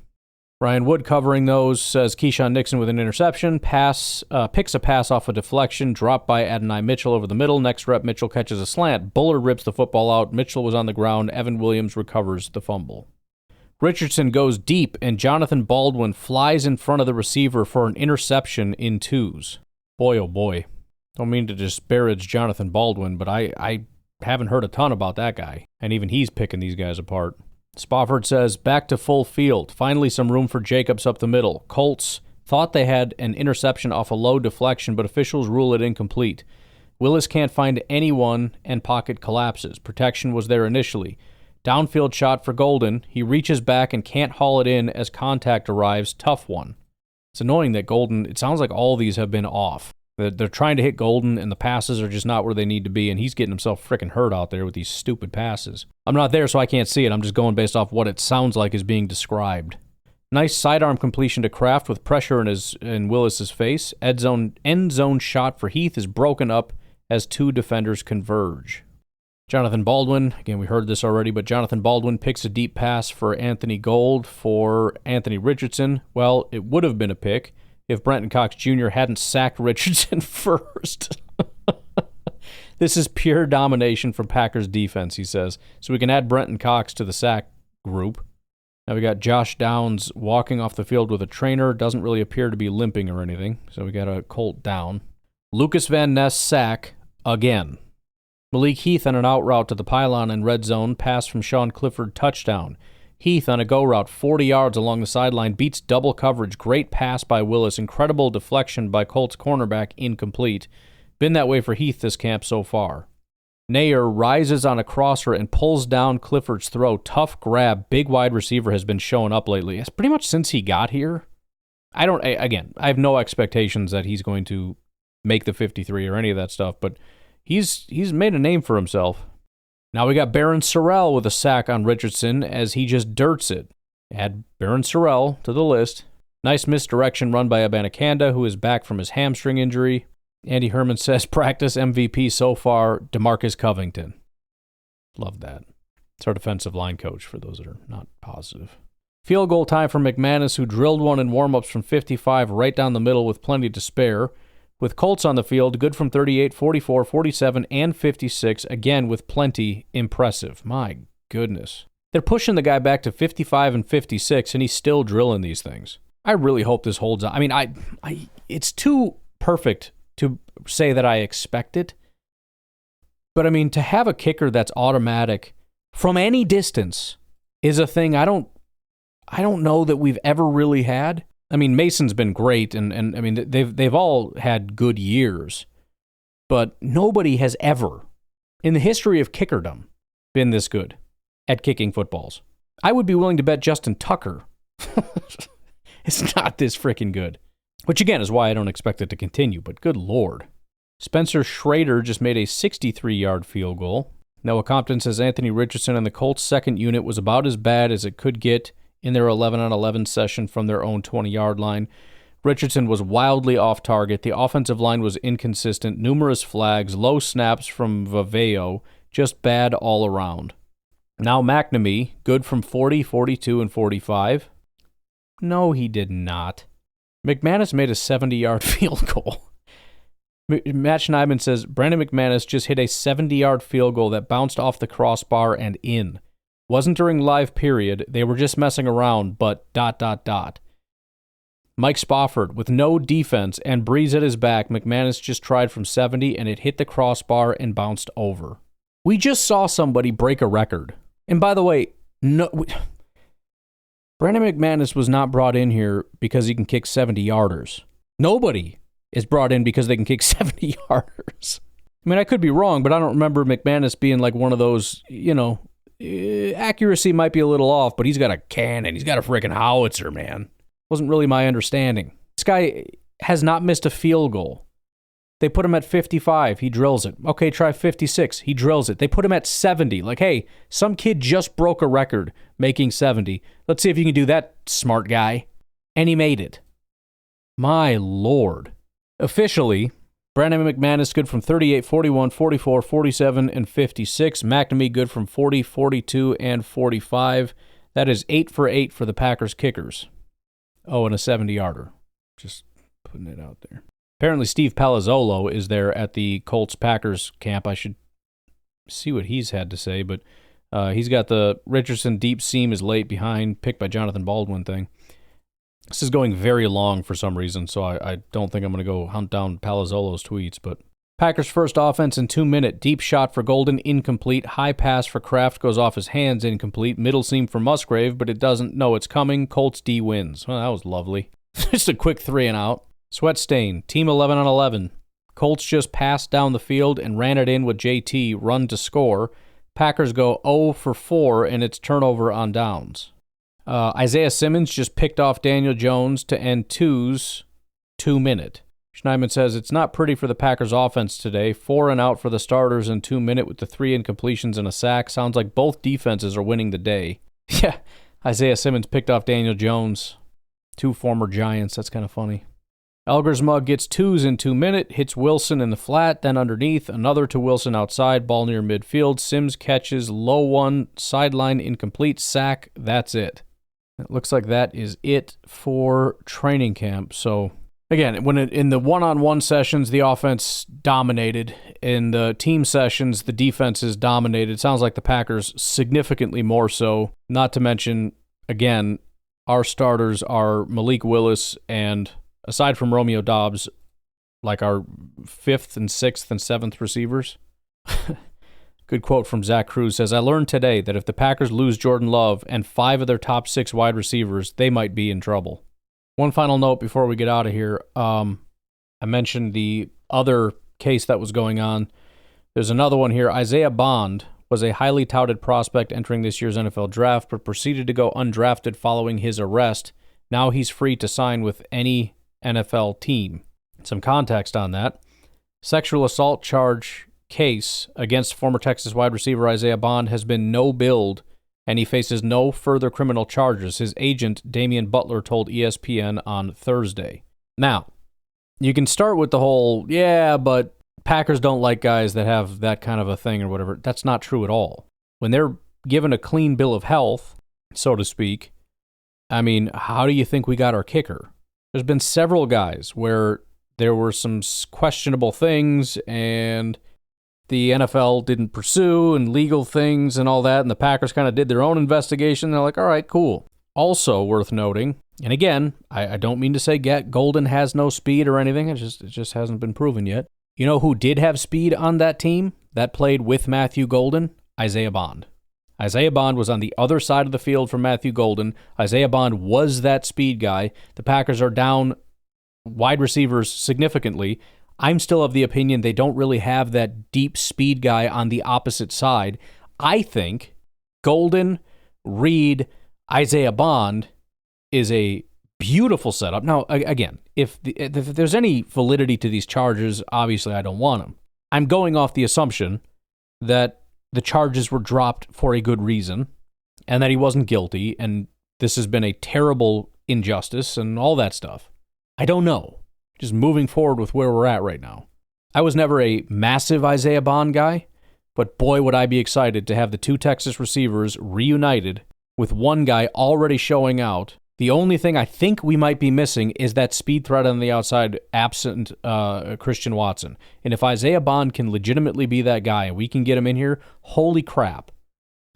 Ryan Wood covering those says Keyshawn Nixon with an interception, picks a pass off a deflection, dropped by Adonai Mitchell over the middle. Next rep, Mitchell catches a slant. Bullard rips the football out. Mitchell was on the ground. Evan Williams recovers the fumble. Richardson goes deep, and Jonathan Baldwin flies in front of the receiver for an interception in twos. Boy, oh boy. Don't mean to disparage Jonathan Baldwin, but I haven't heard a ton about that guy, and even he's picking these guys apart. Spofford says, back to full field. Finally some room for Jacobs up the middle. Colts thought they had an interception off a low deflection, but officials rule it incomplete. Willis can't find anyone, and pocket collapses. Protection was there initially. Downfield shot for Golden. He reaches back and can't haul it in as contact arrives. Tough one. It's annoying that Golden, it sounds like all these have been off. They're trying to hit Golden, and the passes are just not where they need to be, and he's getting himself freaking hurt out there with these stupid passes. I'm not there, so I can't see it. I'm just going based off what it sounds like is being described. Nice sidearm completion to Kraft with pressure in Willis's face. End zone shot for Heath is broken up as two defenders converge. Jonathan Baldwin, again, we heard this already, but Jonathan Baldwin picks a deep pass for Anthony Gold for Anthony Richardson. Well, it would have been a pick if Brenton Cox Jr. hadn't sacked Richardson first. This is pure domination from Packers defense, he says. So we can add Brenton Cox to the sack group. Now we got Josh Downs walking off the field with a trainer. Doesn't really appear to be limping or anything. So we got a Colt down. Lucas Van Ness sack again. Malik Heath on an out route to the pylon in red zone. Pass from Sean Clifford, touchdown. Heath on a go route, 40 yards along the sideline, beats double coverage. Great pass by Willis. Incredible deflection by Colts cornerback, incomplete. Been that way for Heath this camp so far. Nair rises on a crosser and pulls down Clifford's throw. Tough grab. Big wide receiver has been showing up lately. It's pretty much since he got here. I have no expectations that he's going to make the 53 or any of that stuff, but he's made a name for himself. Now we got Baron Sorrell with a sack on Richardson as he just dirts it. Add Baron Sorrell to the list. Nice misdirection run by Abanikanda, who is back from his hamstring injury. Andy Herman says practice MVP so far, DeMarcus Covington. Love that. It's our defensive line coach, for those that are not positive. Field goal time for McManus, who drilled one in warm-ups from 55 right down the middle with plenty to spare. With Colts on the field, good from 38, 44, 47, and 56, again with plenty. Impressive. My goodness. They're pushing the guy back to 55 and 56, and he's still drilling these things. I really hope this holds on. I mean, it's too perfect to say that I expect it. But, I mean, to have a kicker that's automatic from any distance is a thing I don't know that we've ever really had. I mean, Mason's been great, and I mean, they've all had good years, but nobody has ever, in the history of kickerdom, been this good at kicking footballs. I would be willing to bet Justin Tucker is not this freaking good, which again is why I don't expect it to continue, but good Lord. Spencer Schrader just made a 63-yard field goal. Noah Compton says Anthony Richardson and the Colts' second unit was about as bad as it could get in their 11-on-11 session from their own 20-yard line. Richardson was wildly off target. The offensive line was inconsistent. Numerous flags, low snaps from Vaveo, just bad all around. Now McNamee, good from 40, 42, and 45. No, he did not. McManus made a 70-yard field goal. Matt Schneidman says, Brandon McManus just hit a 70-yard field goal that bounced off the crossbar and in. Wasn't during live period. They were just messing around, but ... Mike Spofford, with no defense and Breeze at his back, McManus just tried from 70 and it hit the crossbar and bounced over. We just saw somebody break a record. And by the way, Brandon McManus was not brought in here because he can kick 70-yarders. Nobody is brought in because they can kick 70-yarders. I mean, I could be wrong, but I don't remember McManus being like one of those, accuracy might be a little off, but he's got a cannon. He's got a freaking howitzer, man. Wasn't really my understanding. This guy has not missed a field goal They put him at 55. He drills it. Okay, try 56. He drills it. They put him at 70. Like, hey, some kid just broke a record making 70. Let's see if you can do that, smart guy. And he made it. My Lord. Officially, Brandon McManus good from 38, 41, 44, 47, and 56. McNamee good from 40, 42, and 45. That is 8 for 8 for the Packers kickers. Oh, and a 70-yarder. Just putting it out there. Apparently, Steve Palazzolo is there at the Colts-Packers camp. I should see what he's had to say, but he's got the Richardson deep seam is late behind, picked by Jonathan Baldwin thing. This is going very long for some reason, so I don't think I'm going to go hunt down Palazzolo's tweets, but Packers' first offense in 2 minutes. Deep shot for Golden, incomplete. High pass for Kraft, goes off his hands, incomplete. Middle seam for Musgrave, but it doesn't know it's coming. Colts D wins. Well, that was lovely. Just a quick 3 and out. Sweat stain, team 11 on 11. Colts just passed down the field and ran it in with JT, run to score. Packers go 0 for 4, and it's turnover on downs. Isaiah Simmons just picked off Daniel Jones to end 2's 2 minute. Schneidman says it's not pretty for the Packers offense today. 4 and out for the starters in 2 minute with the 3 incompletions and a sack. Sounds like both defenses are winning the day. Yeah, Isaiah Simmons picked off Daniel Jones. 2 former Giants. That's kind of funny. Elgersmug gets 2's in 2 minute, hits Wilson in the flat, then underneath, another to Wilson outside, ball near midfield. Sims catches, low one, sideline incomplete, sack. That's it. It looks like that is it for training camp. So, again, in the one-on-one sessions, the offense dominated. In the team sessions, the defense is dominated. It sounds like the Packers significantly more so. Not to mention, again, our starters are Malik Willis and, aside from Romeo Doubs, like our 5th and 6th and 7th receivers. Good quote from Zach Cruz says, I learned today that if the Packers lose Jordan Love and 5 of their top 6 wide receivers, they might be in trouble. One final note before we get out of here. I mentioned the other case that was going on. There's another one here. Isaiah Bond was a highly touted prospect entering this year's NFL draft, but proceeded to go undrafted following his arrest. Now he's free to sign with any NFL team. Some context on that. Sexual assault charge case against former Texas wide receiver Isaiah Bond has been no-billed, and he faces no further criminal charges, his agent, Damian Butler, told ESPN on Thursday. Now, you can start with the whole, yeah, but Packers don't like guys that have that kind of a thing or whatever. That's not true at all. When they're given a clean bill of health, so to speak, I mean, how do you think we got our kicker? There's been several guys where there were some questionable things and the NFL didn't pursue and legal things and all that, and the Packers kind of did their own investigation. They're like, all right, cool. Also worth noting, and again, I don't mean to say Golden has no speed or anything. It just hasn't been proven yet. You know who did have speed on that team that played with Matthew Golden? Isaiah Bond. Isaiah Bond was on the other side of the field from Matthew Golden. Isaiah Bond was that speed guy. The Packers are down wide receivers significantly. I'm still of the opinion they don't really have that deep speed guy on the opposite side. I think Golden, Reed, Isaiah Bond is a beautiful setup. Now, again, if there's any validity to these charges, obviously I don't want them. I'm going off the assumption that the charges were dropped for a good reason and that he wasn't guilty and this has been a terrible injustice and all that stuff. I don't know. Just moving forward with where we're at right now. I was never a massive Isaiah Bond guy, but boy, would I be excited to have the 2 Texas receivers reunited with one guy already showing out. The only thing I think we might be missing is that speed threat on the outside, absent Christian Watson. And if Isaiah Bond can legitimately be that guy and we can get him in here, holy crap.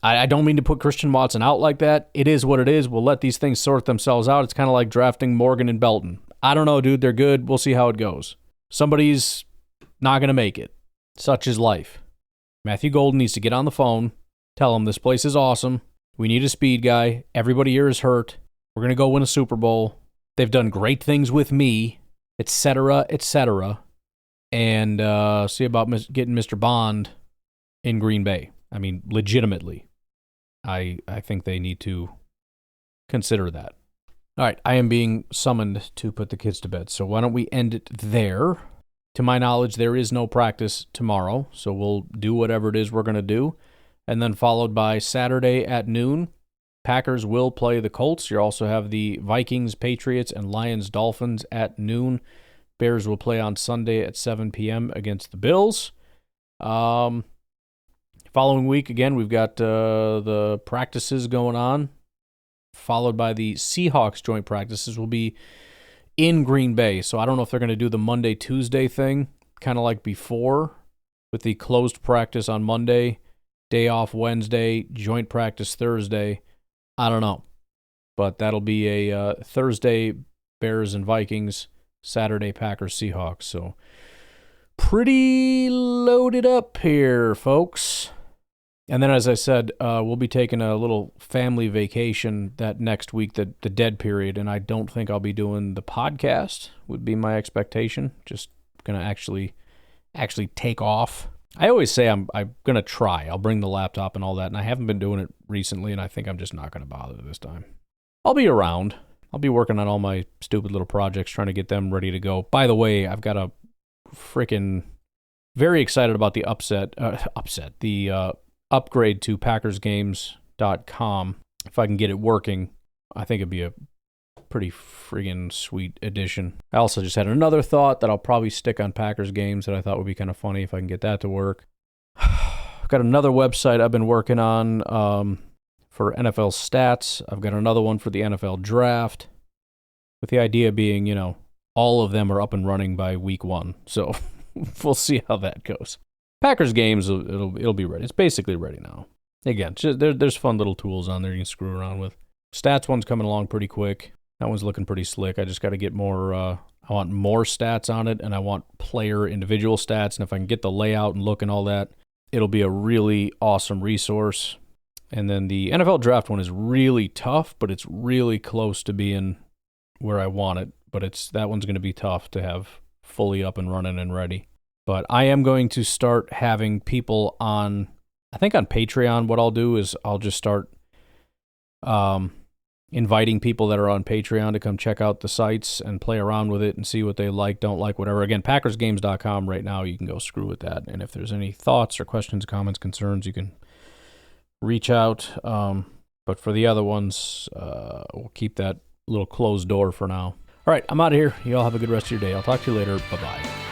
I don't mean to put Christian Watson out like that. It is what it is. We'll let these things sort themselves out. It's kind of like drafting Morgan and Belton. I don't know, dude. They're good. We'll see how it goes. Somebody's not going to make it. Such is life. Matthew Golden needs to get on the phone, tell him this place is awesome. We need a speed guy. Everybody here is hurt. We're going to go win a Super Bowl. They've done great things with me, etc., etc. And see about getting Mr. Bond in Green Bay. I mean, legitimately. I think they need to consider that. All right, I am being summoned to put the kids to bed, so why don't we end it there? To my knowledge, there is no practice tomorrow, so we'll do whatever it is we're going to do. And then followed by Saturday at noon, Packers will play the Colts. You also have the Vikings, Patriots, and Lions, Dolphins at noon. Bears will play on Sunday at 7 p.m. against the Bills. Following week, again, we've got the practices going on, followed by the Seahawks joint practices will be in Green Bay. So I don't know if they're going to do the Monday, Tuesday thing, kind of like before, with the closed practice on Monday, day off Wednesday, joint practice Thursday. I don't know. But that'll be a Thursday, Bears and Vikings, Saturday, Packers, Seahawks. So pretty loaded up here, folks. And then, as I said, we'll be taking a little family vacation that next week, the dead period, and I don't think I'll be doing the podcast, would be my expectation. Just going to actually take off. I always say I'm going to try. I'll bring the laptop and all that, and I haven't been doing it recently, and I think I'm just not going to bother this time. I'll be around. I'll be working on all my stupid little projects, trying to get them ready to go. By the way, I've got a freaking very excited about the upgrade to PackersGames.com. If I can get it working, I think it'd be a pretty friggin' sweet addition. I also just had another thought that I'll probably stick on Packers Games that I thought would be kind of funny if I can get that to work. I've got another website I've been working on for NFL stats. I've got another one for the NFL draft, with the idea being, all of them are up and running by week 1. So we'll see how that goes. Packers Games, it'll be ready. It's basically ready now. Again, there's fun little tools on there you can screw around with. Stats one's coming along pretty quick. That one's looking pretty slick. I just got to get more, I want more stats on it, and I want player individual stats. And if I can get the layout and look and all that, it'll be a really awesome resource. And then the NFL draft one is really tough, but it's really close to being where I want it. But that one's going to be tough to have fully up and running and ready. But I am going to start having people on, I think on Patreon, what I'll do is I'll just start inviting people that are on Patreon to come check out the sites and play around with it and see what they like, don't like, whatever. Again, PackersGames.com right now, you can go screw with that. And if there's any thoughts or questions, comments, concerns, you can reach out. But for the other ones, we'll keep that little closed door for now. All right, I'm out of here. You all have a good rest of your day. I'll talk to you later. Bye-bye.